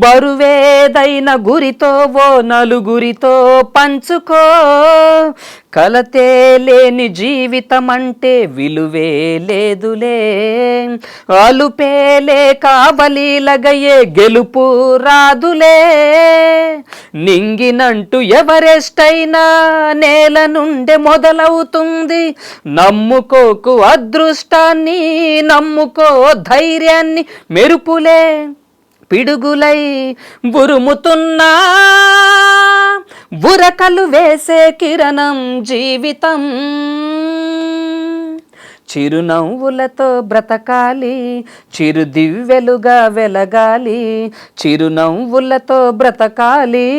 బరువేదైన గురితో ఓ నలుగురితో పంచుకో, కలతే లేని జీవితం అంటే విలువే లేదులే, అలుపేలే కావలీలగయే గెలుపు రాదులే, నింగినంటూ ఎవరెస్ట్ అయినా నేల నుండే మొదలవుతుంది, నమ్ముకోకు అదృష్టాన్ని, నమ్ముకో ధైర్యాన్ని, మెరుపులే పిడుగులై బురుముతున్నా, బురకలు వేసే కిరణం జీవితం, చిరునవ్వులతో బ్రతకాలి, చిరు దివ్వెలుగా వెలగాలి, చిరునవ్వులతో బ్రతకాలి,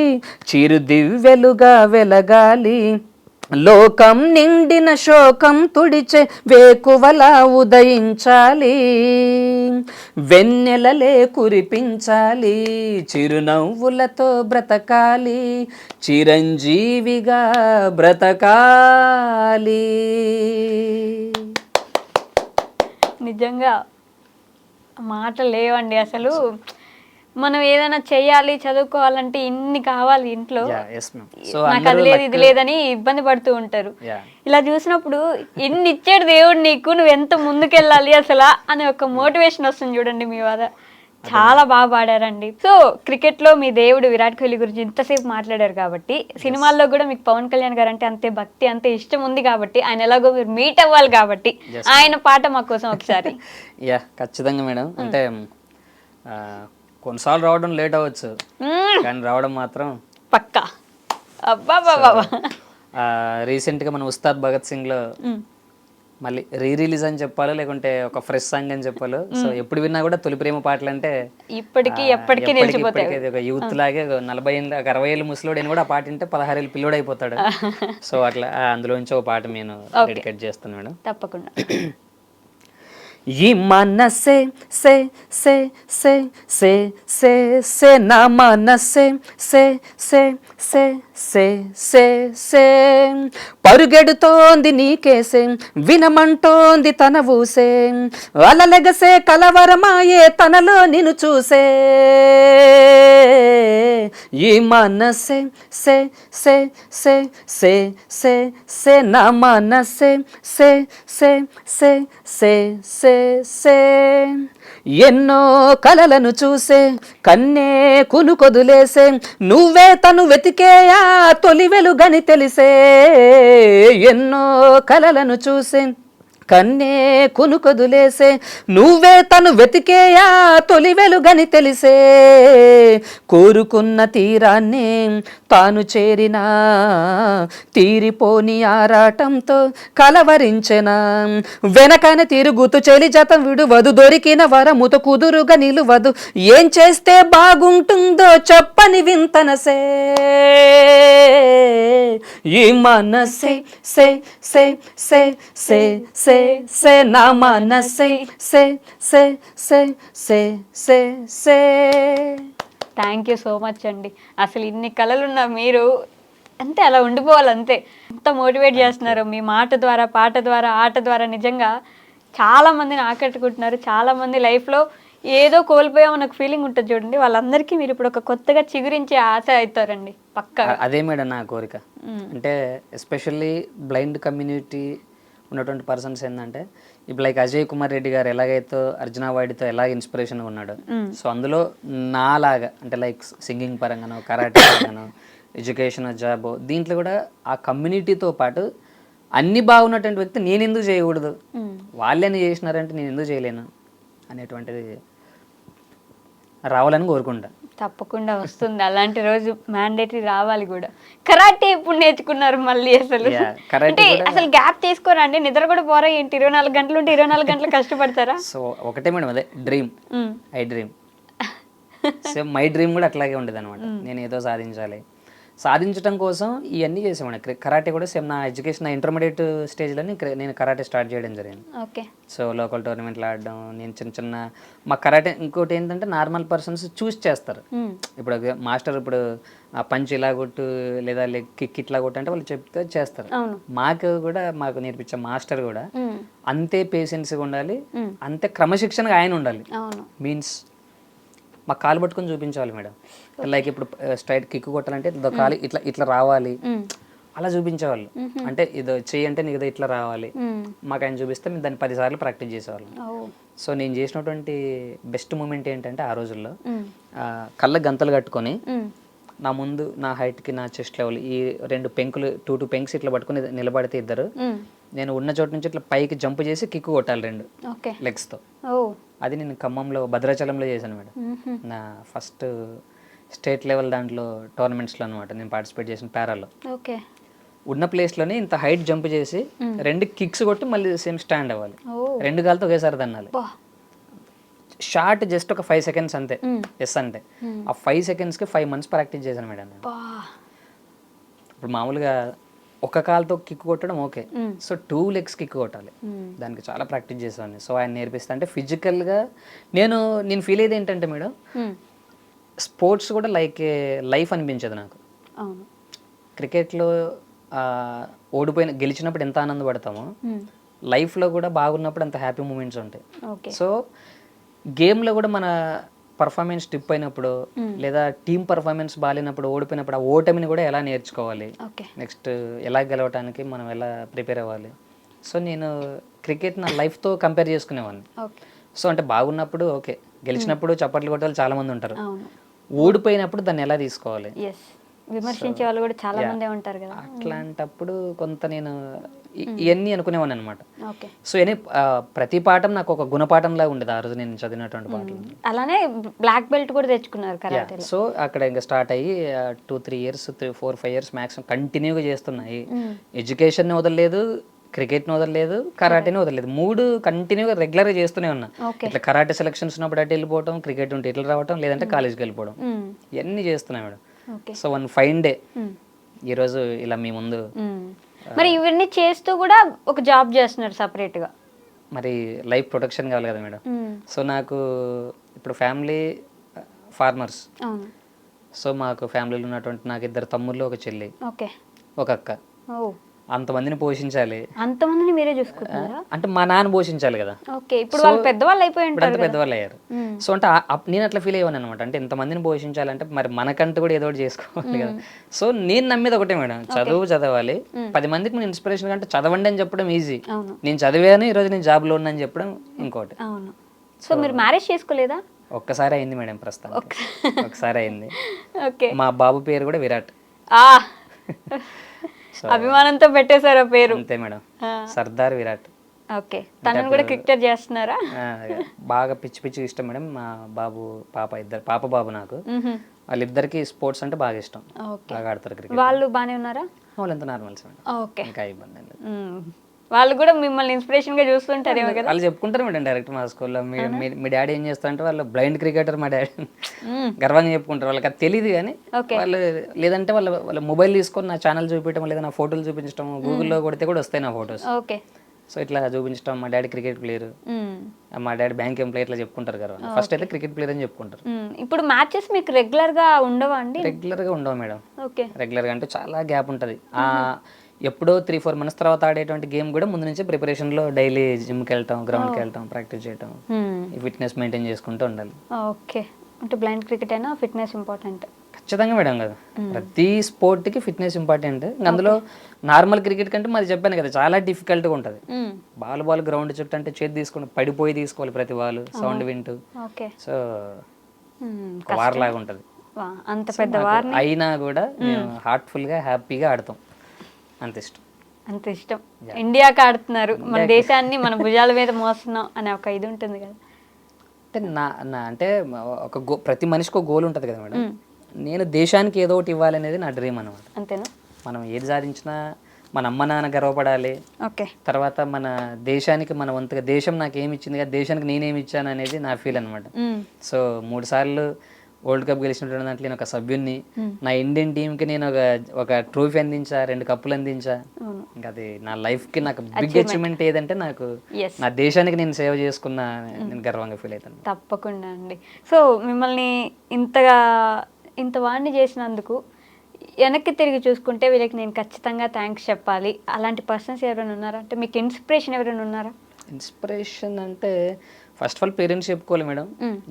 చిరు దివ్వెలుగా వెలగాలి, లోకం నిండిన శోకం తుడిచే వేకువలా ఉదయించాలి, వెన్నెలలే కురిపించాలి, చిరునవ్వులతో బ్రతకాలి, చిరంజీవిగా బ్రతకాలి. నిజంగా మాటలు లేవండి అసలు. మనం ఏదైనా చేయాలి, చదువుకోవాలంటే ఇన్ని కావాలి ఇంట్లో, నాకు అది లేదు ఇది లేదని ఇబ్బంది పడుతూ ఉంటారు. ఇలా చూసినప్పుడు ఇన్ని ఇచ్చాడు దేవుడు నీకు, నువ్వు ఎంత ముందుకెళ్ళాలి అసలు అనే ఒక మోటివేషన్ వస్తుంది చూడండి మీ వల్ల. చాలా బాగా పాడారండి. సో క్రికెట్ లో మీ దేవుడు విరాట్ కోహ్లీ గురించి ఇంతసేపు మాట్లాడారు కాబట్టి, సినిమాల్లో కూడా మీకు పవన్ కళ్యాణ్ గారు అంటే అంతే భక్తి, అంతే ఇష్టం ఉంది కాబట్టి, ఆయన ఎలాగో మీరు మీట్ అవ్వాలి కాబట్టి ఆయన పాట మా కోసం ఒకసారి. యా ఖచ్చితంగా మేడం. అంటే కొన్నిసార్లు రావడం లేట్ అవ్వచ్చు, కానీ రావడం మాత్రం పక్కా. అబ్బా బాబా. రీసెంట్గా మన ఉస్తాద్ భగత్ సింగ్ లో మళ్ళీ రిలీజ్ అని చెప్పాలి, లేకుంటే ఒక ఫ్రెష్ సాంగ్ అని చెప్పాలి. సో ఎప్పుడు విన్నా కూడా తొలి ప్రేమ పాటలు అంటే ఇప్పటికీ ఎప్పటికీ నిలిచిపోతాయి. ఒక యూత్ లాగే 40 ఏళ్ళు 60 ఏళ్ళు ముసలోడైనా కూడా ఆ పాట వింటే 16 ఏళ్ళు పిల్లోడు అయిపోతాడు. సో అట్లా అందులోంచి ఒక పాట నేను డెడికేట్ చేస్తాను మేడం. తప్పకుండా. ఈ మనసే సే సే సే సే సే సే నా మనసే సే సే సే సే సే సే పరుగెడుతోంది నీకేసే, వినమంటోంది తన ఊసే, అలలెగసే కలవరమాయే తనలో నిన్ను చూసే, ఈ మనసే సే సే సే సే సే సే నా మనసే సే సే సే సే సే సే ఎన్నో కలలను చూసే కన్నే కునుకొదులేసే, నువ్వే తను వెతికేయా తొలి వెలుగని తెలిసే, ఎన్నో కలలను చూసే కన్నే కునుకొదులేసే, నువ్వే తను వెతికేయా తొలి వెలుగని తెలిసే, కోరుకున్న తీరాన్ని తాను చేరినా తీరిపోని ఆరాటంతో కలవరించెనా, వెనకన తిరుగుతూ చెలి జతం విడువదు, దొరికిన వరముతో కుదురుగా నిలువదు, ఏం చేస్తే బాగుంటుందో చెప్పని వింతనసే, ఈ మనసే సే సే సే సే సే సే నా మనసే సే సే సే సే సే సే. థ్యాంక్ యూ సో మచ్ అండి. అసలు ఇన్ని కళలున్న మీరు అంతే అలా ఉండిపోవాలి అంతే. ఎంత మోటివేట్ చేస్తున్నారు మీ మాట ద్వారా, పాట ద్వారా, ఆట ద్వారా. నిజంగా చాలా మందిని ఆకట్టుకుంటున్నారు. చాలా మంది లైఫ్లో ఏదో కోల్పోయామో నాకు ఫీలింగ్ ఉంటుంది చూడండి, వాళ్ళందరికీ మీరు ఇప్పుడు ఒక కొత్తగా చిగురించే ఆశ అవుతారండి పక్కా. అదే మేడం నా కోరిక. అంటే ఎస్పెషల్లీ బ్లైండ్ కమ్యూనిటీ ఉన్నటువంటి పర్సన్స్ ఏంటంటే, ఇప్పుడు లైక్ అజయ్ కుమార్ రెడ్డి గారు ఎలాగైతే అర్జునా వాడితో ఎలాగ ఇన్స్పిరేషన్గా ఉన్నాడు, సో అందులో నాలాగా అంటే లైక్ సింగింగ్ పరంగానో, కరాటే పరంగానో, ఎడ్యుకేషన్, జాబ్, దీంట్లో కూడా ఆ కమ్యూనిటీతో పాటు అన్ని బాగున్నటువంటి వ్యక్తి నేను ఎందుకు చేయకూడదు, వాళ్ళని చేసినారంటే నేను ఎందుకు చేయలేను అనేటువంటిది రావాలని కోరుకుంటా. తప్పకుండా వస్తుంది అలాంటి రోజు, మ్యాండేటరీ రావాలి కూడా. కరాటే ఎప్పుడు నేర్చుకున్నారు మళ్ళీ అసలు? అంటే అసలు గ్యాప్ తీసుకోరండి, నిద్ర కూడా పోరా ఏంటి? 24 గంటలు ఉంటే 24 గంటలు కష్టపడతారా? సో ఒకటే మేడం, అదే dream, I dream. So my dream కూడా అట్లాగే ఉండేది అనమాట. నేను ఏదో సాధించాలి, సాధించడం కోసం ఇవన్నీ చేసామండి. కరాటే కూడా సేమ్ నా ఎడ్యుకేషన్ నా ఇంటర్మీడియట్ స్టేజ్లోనే నేను కరాటే స్టార్ట్ చేయడం జరిగింది. ఓకే. సో లోకల్ టోర్నమెంట్లు ఆడడం, నేను చిన్న చిన్న మా కరాటే ఇంకోటి ఏంటంటే నార్మల్ పర్సన్స్ చూస్ చేస్తారు. ఇప్పుడు మాస్టర్ ఇప్పుడు ఆ పంచ్ ఇలా కొట్టు లేదా లెగ్ కిక్ ఇట్లా కొట్టు అంటే వాళ్ళు చెప్తే చేస్తారు. మాకు నేర్పించే మాస్టర్ కూడా అంతే పేషెన్స్గా ఉండాలి, అంతే క్రమశిక్షణగా ఆయన ఉండాలి. మీన్స్ మా కాలు పట్టుకొని చూపించాలి మేడం. లైక్ ఇప్పుడు స్ట్రైట్ కిక్ కొట్టాలంటే కాలు ఇట్లా ఇట్లా రావాలి, అలా చూపించేవాళ్ళు. అంటే ఇది చెయ్యి అంటే నీకు ఇట్లా రావాలి, మాకు ఆయన చూపిస్తే మేము దాన్ని 10 సార్లు ప్రాక్టీస్ చేసేవాళ్ళం. సో నేను చేసినటువంటి బెస్ట్ మూమెంట్ ఏంటంటే ఆ రోజుల్లో కళ్ళ గంతలు కట్టుకొని నా ముందు నా హైట్కి నా చెస్ట్ లెవెల్ ఈ 2 పెంకులు 2 పెంక్స్ ఇట్లా పట్టుకుని నిలబడితే ఇద్దరు, నేను ఉన్న చోటు నుంచి ఇట్లా పైకి జంప్ చేసి కిక్ కొట్టాలి 2 లెగ్స్తో. అది నేను ఖమ్మంలో భద్రాచలంలో చేశాను మేడం. నా ఫస్ట్ స్టేట్ లెవెల్ దాంట్లో టోర్నమెంట్స్లో అనమాట నేను పార్టిసిపేట్ చేసిన పారాలో. ఉన్న ప్లేస్లోనే ఇంత హైట్ జంప్ చేసి 2 కిక్స్ కొట్టి మళ్ళీ సేమ్ స్టాండ్ అవ్వాలి, 2 కాళ్ళతో ఒకేసారి తన్నాలి. షార్ట్ జస్ట్ ఒక 5 సెకండ్స్ అంతే. ఎస్ అంటే ఆ 5 సెకండ్స్కి 5 months ప్రాక్టీస్ చేశాను మేడం నేను. ఇప్పుడు మామూలుగా ఒక కాలుతో కిక్ కొట్టడం ఓకే, సో 2 legs కిక్ కొట్టాలి, దానికి చాలా ప్రాక్టీస్ చేసేవాడిని. సో ఆయన నేర్పిస్తా అంటే ఫిజికల్గా నేను ఫీల్ అయ్యేది ఏంటంటే మేడం, స్పోర్ట్స్ కూడా లైక్ లైఫ్ అనిపించదు నాకు. క్రికెట్లో గెలిచినప్పుడు ఎంత ఆనందపడతామో, లైఫ్లో కూడా బాగున్నప్పుడు అంత హ్యాపీ మూమెంట్స్ ఉంటాయి. సో గేమ్లో కూడా మన పర్ఫార్మెన్స్ టిప్ అయినప్పుడు లేదా టీమ్ పర్ఫార్మెన్స్ బాగాలేనప్పుడు ఓడిపోయినప్పుడు ఆ ఓటమిని కూడా ఎలా నేర్చుకోవాలి, నెక్స్ట్ ఎలా గెలవడానికి మనం ఎలా ప్రిపేర్ అవ్వాలి. సో నేను క్రికెట్ నా లైఫ్తో కంపేర్ చేసుకునేవాడిని. సో అంటే బాగున్నప్పుడు ఓకే, గెలిచినప్పుడు చప్పట్లు కొట్టే వాళ్ళు చాలామంది ఉంటారు, ఓడిపోయినప్పుడు దాన్ని ఎలా తీసుకోవాలి, విమర్శించే వాళ్ళు కూడా చాలా మంది ఉంటారు కదా. అట్లాంటప్పుడు కొంత నేను ఇవన్నీ అనుకునేవాడిని అనమాట. సో ప్రతి పాఠం నాకు ఒక గుణపాఠంలా ఉండేది ఆ రోజు నేను చదివినటువంటి పాటలు. అలానే బ్లాక్ బెల్ట్ కూడా తెచ్చుకున్నారు కరాటేలో. సో అక్కడ ఇంకా స్టార్ట్ అయ్యి 2-3 years 4-5 years మ్యాక్సిమం కంటిన్యూగా చేస్తున్నాయి. ఎడ్యుకేషన్ వదలలేదు, క్రికెట్ని వదలలేదు, కరాటేని వదలలేదు, 3 కంటిన్యూగా రెగ్యులర్గా చేస్తూనే ఉన్నా. ఇట్లా కరాటే సెలక్షన్స్ ఉన్నప్పుడు అటు వెళ్ళిపోవడం, క్రికెట్ ఉంటే ఇట్లా రావడం, లేదంటే కాలేజ్కి వెళ్ళిపోవడం, ఇవన్నీ చేస్తున్నా madam. So one fine day ఈరోజు ఇలా మీ ముందు. మరి ఇవన్నీ చేస్తూ కూడా ఒక జాబ్ చేస్తున్నారు సపరేట్గా. మరి లైఫ్ ప్రొటెక్షన్ కావాలి కదా మేడం. సో నాకు ఇప్పుడు ఫ్యామిలీ ఫార్మర్స్. సో మాకు ఫ్యామిలీలో ఉన్నటువంటి నాకు 2 తమ్ముళ్ళు, ఒక చెల్లి, ఒక అక్క. అంతమందిని పోషించాలి. అంతమందిని మీరే చూసుకుంటారా? అంటే మా నాన్న పోషించాలి కదా. ఇప్పుడు వాళ్ళు పెద్దవాళ్ళు అయిపోయి ఉంటారు, పెద్దవాళ్ళు అయ్యారు. సో అంటే నేను అట్లా ఫీల్ అయ్యాను అనమాట. అంటే ఇంతమందిని పోషించాలంటే మరి మనకంటూ కూడా ఏదో ఒకటి చేసుకోవాలి కదా. సో నేను నమ్మేది ఒకటే మేడం, చదవాలి, 10 మందికి నేను ఇన్స్పిరేషన్ అంటే చదవండి అని చెప్పడం ఈజీ. నేను చదివాను, ఈరోజు నేను జాబ్లో ఉన్నాను చెప్పడం ఇంకోటి. సో మీరు మ్యారేజ్ చేసుకోలేదా? ఒక్కసారి అయింది మేడం, ప్రస్తుతం ఒకసారి అయింది. మా బాబు పేరు కూడా విరాట్. అభిమానంతో పెట్టేశారు పేరు. అంతే మేడం, సర్దార్ విరాట్. ఓకే. తనను కూడా క్రికెట్ చేస్తున్నారా? బాగా పిచ్చి పిచ్చి ఇష్టం మేడం. మా బాబు పాప, 2 పాప బాబు నాకు, వాళ్ళిద్దరికి స్పోర్ట్స్ అంటే బాగా ఇష్టం, బాగా ఆడతారు క్రికెట్. వాళ్ళు బాగానే ఉన్నారా? వాళ్ళు ఎంత నార్మల్స్ మేడం, ఓకే, ఇంకా ఇబ్బంది లేదు. వాళ్ళు కూడా మిమ్మల్ని ఇన్స్పిరేషన్ గా చూస్తుంటారు కదా. వాళ్ళు చెప్పుకుంటారు మేడం డైరెక్ట్ మా స్కూల్లో, మీ డాడీ ఏం చేస్తారంటే వాళ్ళు బ్లైండ్ క్రికెటర్ మా డాడీ గర్వంగా చెప్పుకుంటారు. వాళ్ళకి అది తెలియదు కానీ వాళ్ళు, లేదంటే వాళ్ళ మొబైల్ తీసుకొని నా ఛానల్ చూపించడం, లేదా నా ఫోటోలు చూపించడం, గూగుల్లో కొడితే కూడా వస్తాయి నా ఫొటోస్. సో ఇట్లా చూపించడం, మా డాడీ క్రికెట్ ప్లేయర్, మా డాడీ బ్యాంక్ ఎంప్లాయ్, ఇట్లా చెప్పుకుంటారు కదా. ఫస్ట్ అయితే క్రికెట్ ప్లేయర్ అని చెప్పుకుంటారు. ఇప్పుడు మ్యాచెస్ మీకు రెగ్యులర్ గా ఉండవా అండి? రెగ్యులర్ గా ఉండవు మేడం. రెగ్యులర్ గా అంటే చాలా గ్యాప్ ఉంటుంది. ఎప్పుడో 3-4 months తర్వాత ఆడేటువంటి గేమ్ కూడా ముందు నుంచే ప్రిపరేషన్లో డైలీ జిమ్కి వెళ్ళటం, గ్రౌండ్కి వెళ్ళటం, ప్రాక్టీస్ చేయటం, ఈ ఫిట్నెస్ మెయింటైన్ చేసుకుంటూ ఉండాలి. ఓకే. అంటే బ్లైండ్ క్రికెట్ అయినా ఫిట్నెస్ ఇంపార్టెంట్. ఖచ్చితంగా మేడం కదా, ప్రతి స్పోర్ట్కి ఫిట్నెస్ ఇంపార్టెంట్. అందులో నార్మల్ క్రికెట్ కంటే మాది చెప్పాను కదా చాలా డిఫికల్ట్గా ఉంటుంది. బాల్ గ్రౌండ్ చుట్టూ అంటే చేతి తీసుకుని పడిపోయి తీసుకోవాలి ప్రతి బాల్, సౌండ్ వింటూ. సో వార్ లాగా ఉంటుంది. అంత పెద్ద వార్ అయినా కూడా మేము హార్ట్ఫుల్గా హ్యాపీగా ఆడతాం. అంత ఇష్టం. ఇండియాకి ఆడుతున్నారు, మన దేశాన్ని మన భుజాల మీద మోస్తున్నాం అనే ఒక ఇది ఉంటుంది కదా. అంటే అంటే ప్రతి మనిషికి ఒక గోల్ ఉంటుంది కదా మేడం. నేను దేశానికి ఏదో ఒకటి ఇవ్వాలనేది నా డ్రీమ్ అనమాట. అంతేనా? మనం ఏది సాధించినా మన అమ్మ నాన్న గర్వపడాలి, తర్వాత మన దేశానికి మన వంతుగా దేశం నాకు ఏమి ఇచ్చింది కదా, దేశానికి నేనేమి ఇచ్చాను అనేది నా ఫీల్ అనమాట. సో 3 సార్లు వరల్డ్ కప్ గెలిచినటువంటి దాంట్లో నేను ఒక సభ్యున్ని, నా ఇండియన్ టీంకి నేను ఒక ట్రోఫీ అందించా, 2 కప్పులు అందించా. ఇంకా అది నా లైఫ్కి నాకు బిగ్ అచీవ్మెంట్ ఏదంటే నాకు నా దేశానికి నేను సేవ చేసుకున్న నేను గర్వంగా ఫీల్ అవుతాను. తప్పకుండా అండి. సో మిమ్మల్ని ఇంత వాడిని చేసినందుకు వెనక్కి తిరిగి చూసుకుంటే వీళ్ళకి నేను ఖచ్చితంగా థ్యాంక్స్ చెప్పాలి అలాంటి పర్సన్స్ ఎవరైనా ఉన్నారా? అంటే మీకు ఇన్స్పిరేషన్ ఎవరైనా ఉన్నారా? ఇన్స్పిరేషన్ అంటే ఫస్ట్ ఆఫ్ ఆల్ పేరెంట్స్ చెప్పుకోవాలి మేడం,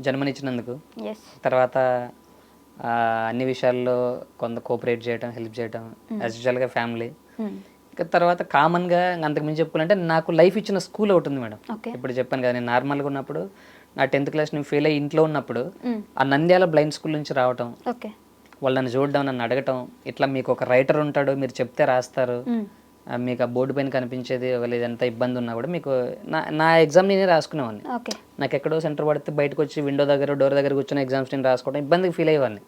జన్మనిచ్చినందుకు. తర్వాత అన్ని విషయాల్లో కొంత కోఆపరేట్ చేయడం, హెల్ప్ చేయడం, యాజ్ యూజువల్గా ఫ్యామిలీ. ఇంకా తర్వాత కామన్గా అంతకు మించి చెప్పుకోవాలంటే నాకు లైఫ్ ఇచ్చిన స్కూల్ ఒకటి ఉంది మేడం. ఇప్పుడు చెప్పాను కదా, నేను నార్మల్గా ఉన్నప్పుడు నా 10th క్లాస్ నేను ఫెయిల్ అయ్యి ఇంట్లో ఉన్నప్పుడు ఆ నంద్యాల బ్లైండ్ స్కూల్ నుంచి రావటం, వాళ్ళు నన్ను చూడడం, నన్ను అడగటం, ఇట్లా మీకు ఒక రైటర్ ఉంటాడు, మీరు చెప్తే రాస్తారు, మీకు ఆ బోర్డు పైన కనిపించేది ఒకవేళ ఎంత ఇబ్బంది ఉన్నా కూడా మీకు నా ఎగ్జామ్ నేనే రాసుకునేవాడిని. నాకు ఎక్కడో సెంటర్ పడితే బయటకు వచ్చి విండో దగ్గర డోర్ దగ్గర కూర్చొని ఎగ్జామ్స్ నేను రాసుకోవడం ఇబ్బందికి ఫీల్ అయ్యేవాడిని.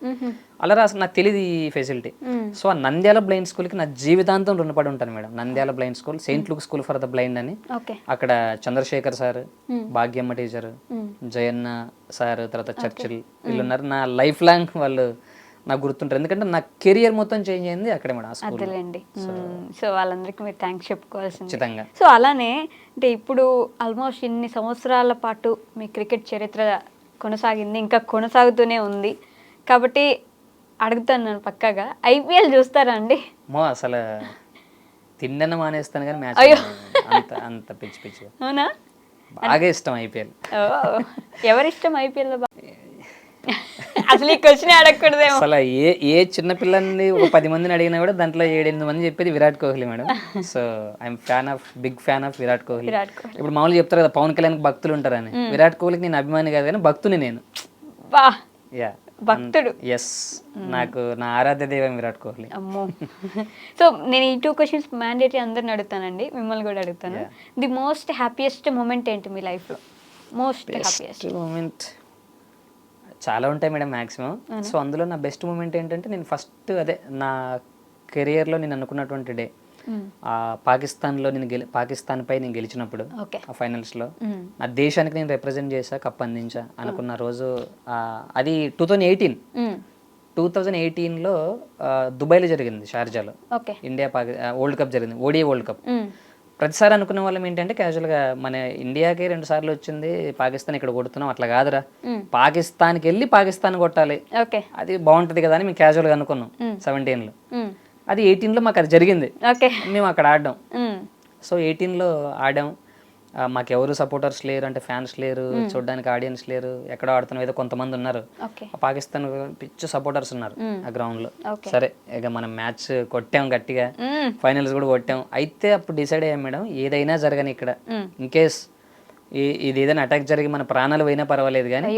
అలా నాకు తెలియదు ఈ ఫెసిలిటీ. సో ఆ నంద్యాల బ్లైండ్ స్కూల్కి నా జీవితాంతం రుణపడి ఉంటాను మేడం. Nandyal blind school, saint Luke school for the blind అని, అక్కడ Chandrashekar sir, Bhagyamma teacher, Jayanna sir, తర్వాత చర్చిల్ వీళ్ళు ఉన్నారు. నా లైఫ్ లాంగ్ వాళ్ళు నాకు గుర్తుంటారు, ఎందుకంటే నా కెరియర్ మొత్తం చేంజ్ అయింది అక్కడే మేడం. అదేలేండి. సో వాళ్ళందరికీ మీరు థ్యాంక్స్ చెప్పుకోవాల్సింది. ఖచ్చితంగా. సో అలానే అంటే ఇప్పుడు ఆల్మోస్ట్ ఇన్ని సంవత్సరాల పాటు మీ క్రికెట్ చరిత్ర కొనసాగింది, ఇంకా కొనసాగుతూనే ఉంది కాబట్టి అడుగుతాను నేను పక్కాగా, ఐపీఎల్ చూస్తారా అండి? అసలు తిండన మానేస్తాను కానీ మ్యాచ్ అంత పిచ్చి పిచ్చి. అవునా? బాగా ఇష్టం ఐపీఎల్. ఎవరిష్టం ఐపీఎల్? అసలు ఈ క్వశ్చన్ అడగకూడదేమో. అసలు ఏ చిన్న పిల్లల్ని ఒక 10 మందిని అడిగినా కూడా దాంట్లో 7-8 మంది చెప్పేది Virat Kohli madam. So I'm big fan of Virat Kohli. ఇప్పుడు మామూలుగా చెప్తారు కదా పవన్ కళ్యాణ్ భక్తులు ఉంటారని, విరాట్ కోహ్లీకి నేను అభిమాని కాదు కానీ భక్తుని నేను. భక్తుడు. ఎస్, నాకు నా ఆరాధ్య దైవం విరాట్ కోహ్లీ. అమ్మో. సో నేను ఈ 2 క్వశ్చన్స్ మ్యాండేటరీ అందరిని అడుగుతానండి, మిమ్మల్ని కూడా అడుగుతాను. ది మోస్ట్ హ్యాపీయెస్ట్ మూమెంట్ ఏంటి మీ లైఫ్లో? మోస్ట్ హ్యాపీయెస్ట్ మూమెంట్ చాలా ఉంటాయి మేడం మ్యాక్సిమం. సో అందులో నా బెస్ట్ మూమెంట్ ఏంటంటే నేను ఫస్ట్ నా కెరియర్లో నేను అనుకున్నటువంటి డే పాకిస్తాన్లో పాకిస్తాన్ పై నేను గెలిచినప్పుడు ఆ ఫైనల్స్లో నా దేశానికి నేను రిప్రజెంట్ చేశా, కప్ అందించా అనుకున్న రోజు అది 2018లో దుబాయ్లో జరిగింది, షార్జాలో. ఇండియా వరల్డ్ కప్ జరిగింది, ఓడిఐ వరల్డ్ కప్. ప్రతిసారి అనుకునే వాళ్ళం ఏంటంటే క్యాజువల్గా మన ఇండియాకి 2 సార్లు వచ్చింది, పాకిస్తాన్ ఇక్కడ కొడుతున్నాం, అట్లా కాదురా, పాకిస్తాన్కి వెళ్ళి పాకిస్తాన్ కొట్టాలి, అది బాగుంటది కదా అని మేము క్యాజువల్గా అనుకున్నాం 17లో. అది 18లో మాకు అది జరిగింది, మేము అక్కడ ఆడాం. సో 18లో ఆడాం, మాకెవరు సపోర్టర్స్ లేరు, అంటే ఫ్యాన్స్ లేరు, చూడడానికి ఆడియన్స్ లేరు, ఎక్కడో ఆడుతున్నాం, ఏదో కొంతమంది ఉన్నారు, పాకిస్తాన్ పిచ్చి సపోర్టర్స్ ఉన్నారు ఆ గ్రౌండ్ లో. సరే ఇక మనం మ్యాచ్ కొట్టాం గట్టిగా, ఫైనల్స్ కూడా కొట్టాం. అయితే అప్పుడు డిసైడ్ అయ్యాం మేడం, ఏదైనా జరగని ఇక్కడ, ఇన్ కేస్ ఇది ఏదైనా అటాక్ జరిగి మన ప్రాణాలు పోయినా పర్వాలేదు కానీ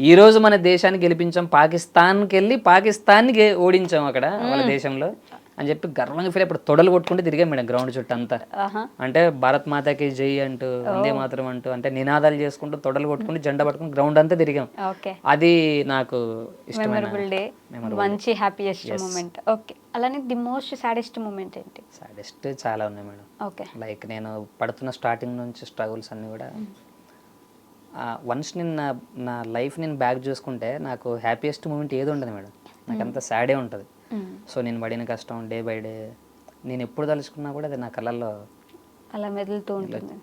ఈ రోజు మన దేశాన్ని గెలిపించాం, పాకిస్తాన్కి వెళ్ళి పాకిస్తాన్ని ఓడించాం అక్కడ వాళ్ళ దేశంలో అని చెప్పి గర్వంగా ఫీల్. ఇప్పుడు తొడలు కొట్టుకుంటే తిరిగాం మేడం గ్రౌండ్ చుట్టూ అంతా, అంటే భారత్ మాతాకి జై అంటూ, వందే మాత్రం అంటూ, అంటే నినాదాలు చేసుకుంటూ తొడలు కొట్టుకుంటూ జెండా పట్టుకుని గ్రౌండ్ అంతా తిరిగాం. అది నాకు ఇష్టమైన మంచి హ్యాపీయెస్ట్ మూమెంట్. ఓకే, అలానే ది మోస్ట్ సాడెస్ట్ మూమెంట్ ఏంటి? సాడెస్ట్ చాలా ఉన్నాయి మేడం. ఓకే, లైక్ నేను పడుతున్న స్టార్టింగ్ నుంచి స్ట్రగుల్స్ అన్నీ కూడా వన్స్ నేను నా లైఫ్ నేను బ్యాక్ చూసుకుంటే నాకు హ్యాపీయెస్ట్ మూమెంట్ ఏది ఉండదు మేడం, నాకు అంత సాడే ఉంటుంది. సో నేను పడిన కష్టం డే బై డే నేను ఎప్పుడు తలుచుకున్నా కూడా అది నా కళ్ళల్లో అలా మెదులుతూ ఉంటుంది.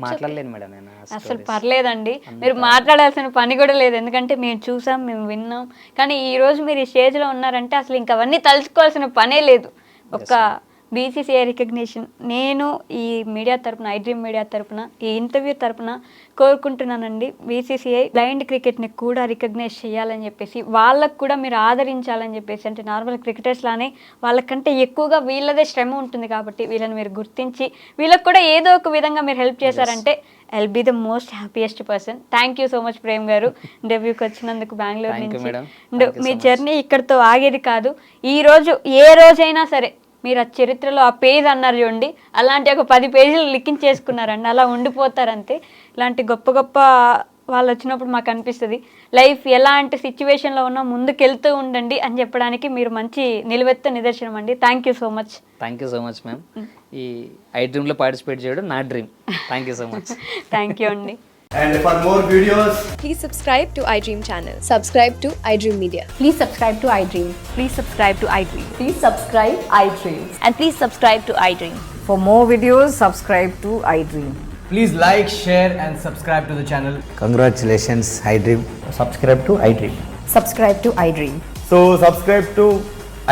మాట్లాడలేను మేడం నేను. అసలు పర్లేదండి, మీరు మాట్లాడాల్సిన పని కూడా లేదు, ఎందుకంటే మేము చూసాం, మేము విన్నాం. కానీ ఈ రోజు మీరు ఈ స్టేజ్లో ఉన్నారంటే అసలు ఇంక అవన్నీ తలుచుకోవాల్సిన పనే లేదు. ఒక బీసీసీఐ రికగ్నిషన్ నేను ఈ మీడియా తరపున, ఐ డ్రీమ్ మీడియా తరపున, ఈ ఇంటర్వ్యూ తరపున కోరుకుంటున్నానండి. బీసీసీఐ బ్లైండ్ క్రికెట్ని కూడా రికగ్నైజ్ చేయాలని చెప్పేసి, వాళ్ళకు కూడా మీరు ఆదరించాలని చెప్పేసి, అంటే నార్మల్ క్రికెటర్స్ లానే వాళ్ళకంటే ఎక్కువగా వీళ్ళదే శ్రమ ఉంటుంది కాబట్టి వీళ్ళని మీరు గుర్తించి వీళ్ళకి కూడా ఏదో ఒక విధంగా మీరు హెల్ప్ చేశారంటే I'll be the most happiest person. Thank you so much Prem garu, ఇంటర్వ్యూకి వచ్చినందుకు బెంగళూరు నుంచి. మీ జర్నీ ఇక్కడితో ఆగేది కాదు. ఈ రోజు ఏ రోజైనా సరే మీరు ఆ చరిత్రలో ఆ పేజ్ అన్నారు చూడండి, అలాంటి ఒక 10 పేజీలు లిఖించేసుకున్నారండి, అలా ఉండిపోతారంతే. ఇలాంటి గొప్ప గొప్ప వాళ్ళు వచ్చినప్పుడు మాకు అనిపిస్తుంది లైఫ్ ఎలాంటి సిచ్యువేషన్లో ఉన్నా ముందుకెళ్తూ ఉండండి అని చెప్పడానికి మీరు మంచి నిలువెత్తు నిదర్శనం అండి. Thank you so much. Thank you so much ma'am, ఈ ఐ డ్రీమ్లో పార్టిసిపేట్ చేయడం నా dream. Thank you so much. Thank you అండి. And for more videos, Please subscribe to iDream channel. Subscribe to iDream Media. Please subscribe to iDream. Please subscribe to iDream. Please subscribe iDream. And please subscribe to iDream. For more videos, subscribe to iDream. please like, share, and subscribe to the channel. Congratulations, iDream. Subscribe to iDream. Subscribe to iDream. So subscribe to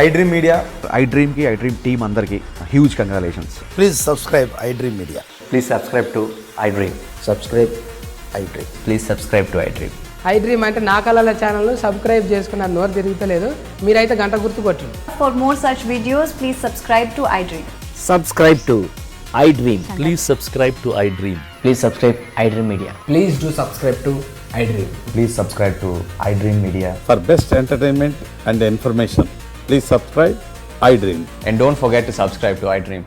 iDream Media. iDream ki iDream team అందరికి huge congratulations. Please subscribe iDream Media. Please subscribe to iDream. Subscribe iDream. Please subscribe to iDream. iDream అంటే నా కళల channel subscribe చేసుకున్న నోరు తిరుగుతలేదు, మీరైతే గంట గుర్తు కొట్టండి. For more such videos, please subscribe to iDream. Subscribe to iDream. Please subscribe to iDream. Please subscribe iDream Media. Please do subscribe to iDream. Please subscribe to iDream Media. For best entertainment and information, please subscribe iDream. And don't forget to subscribe to iDream.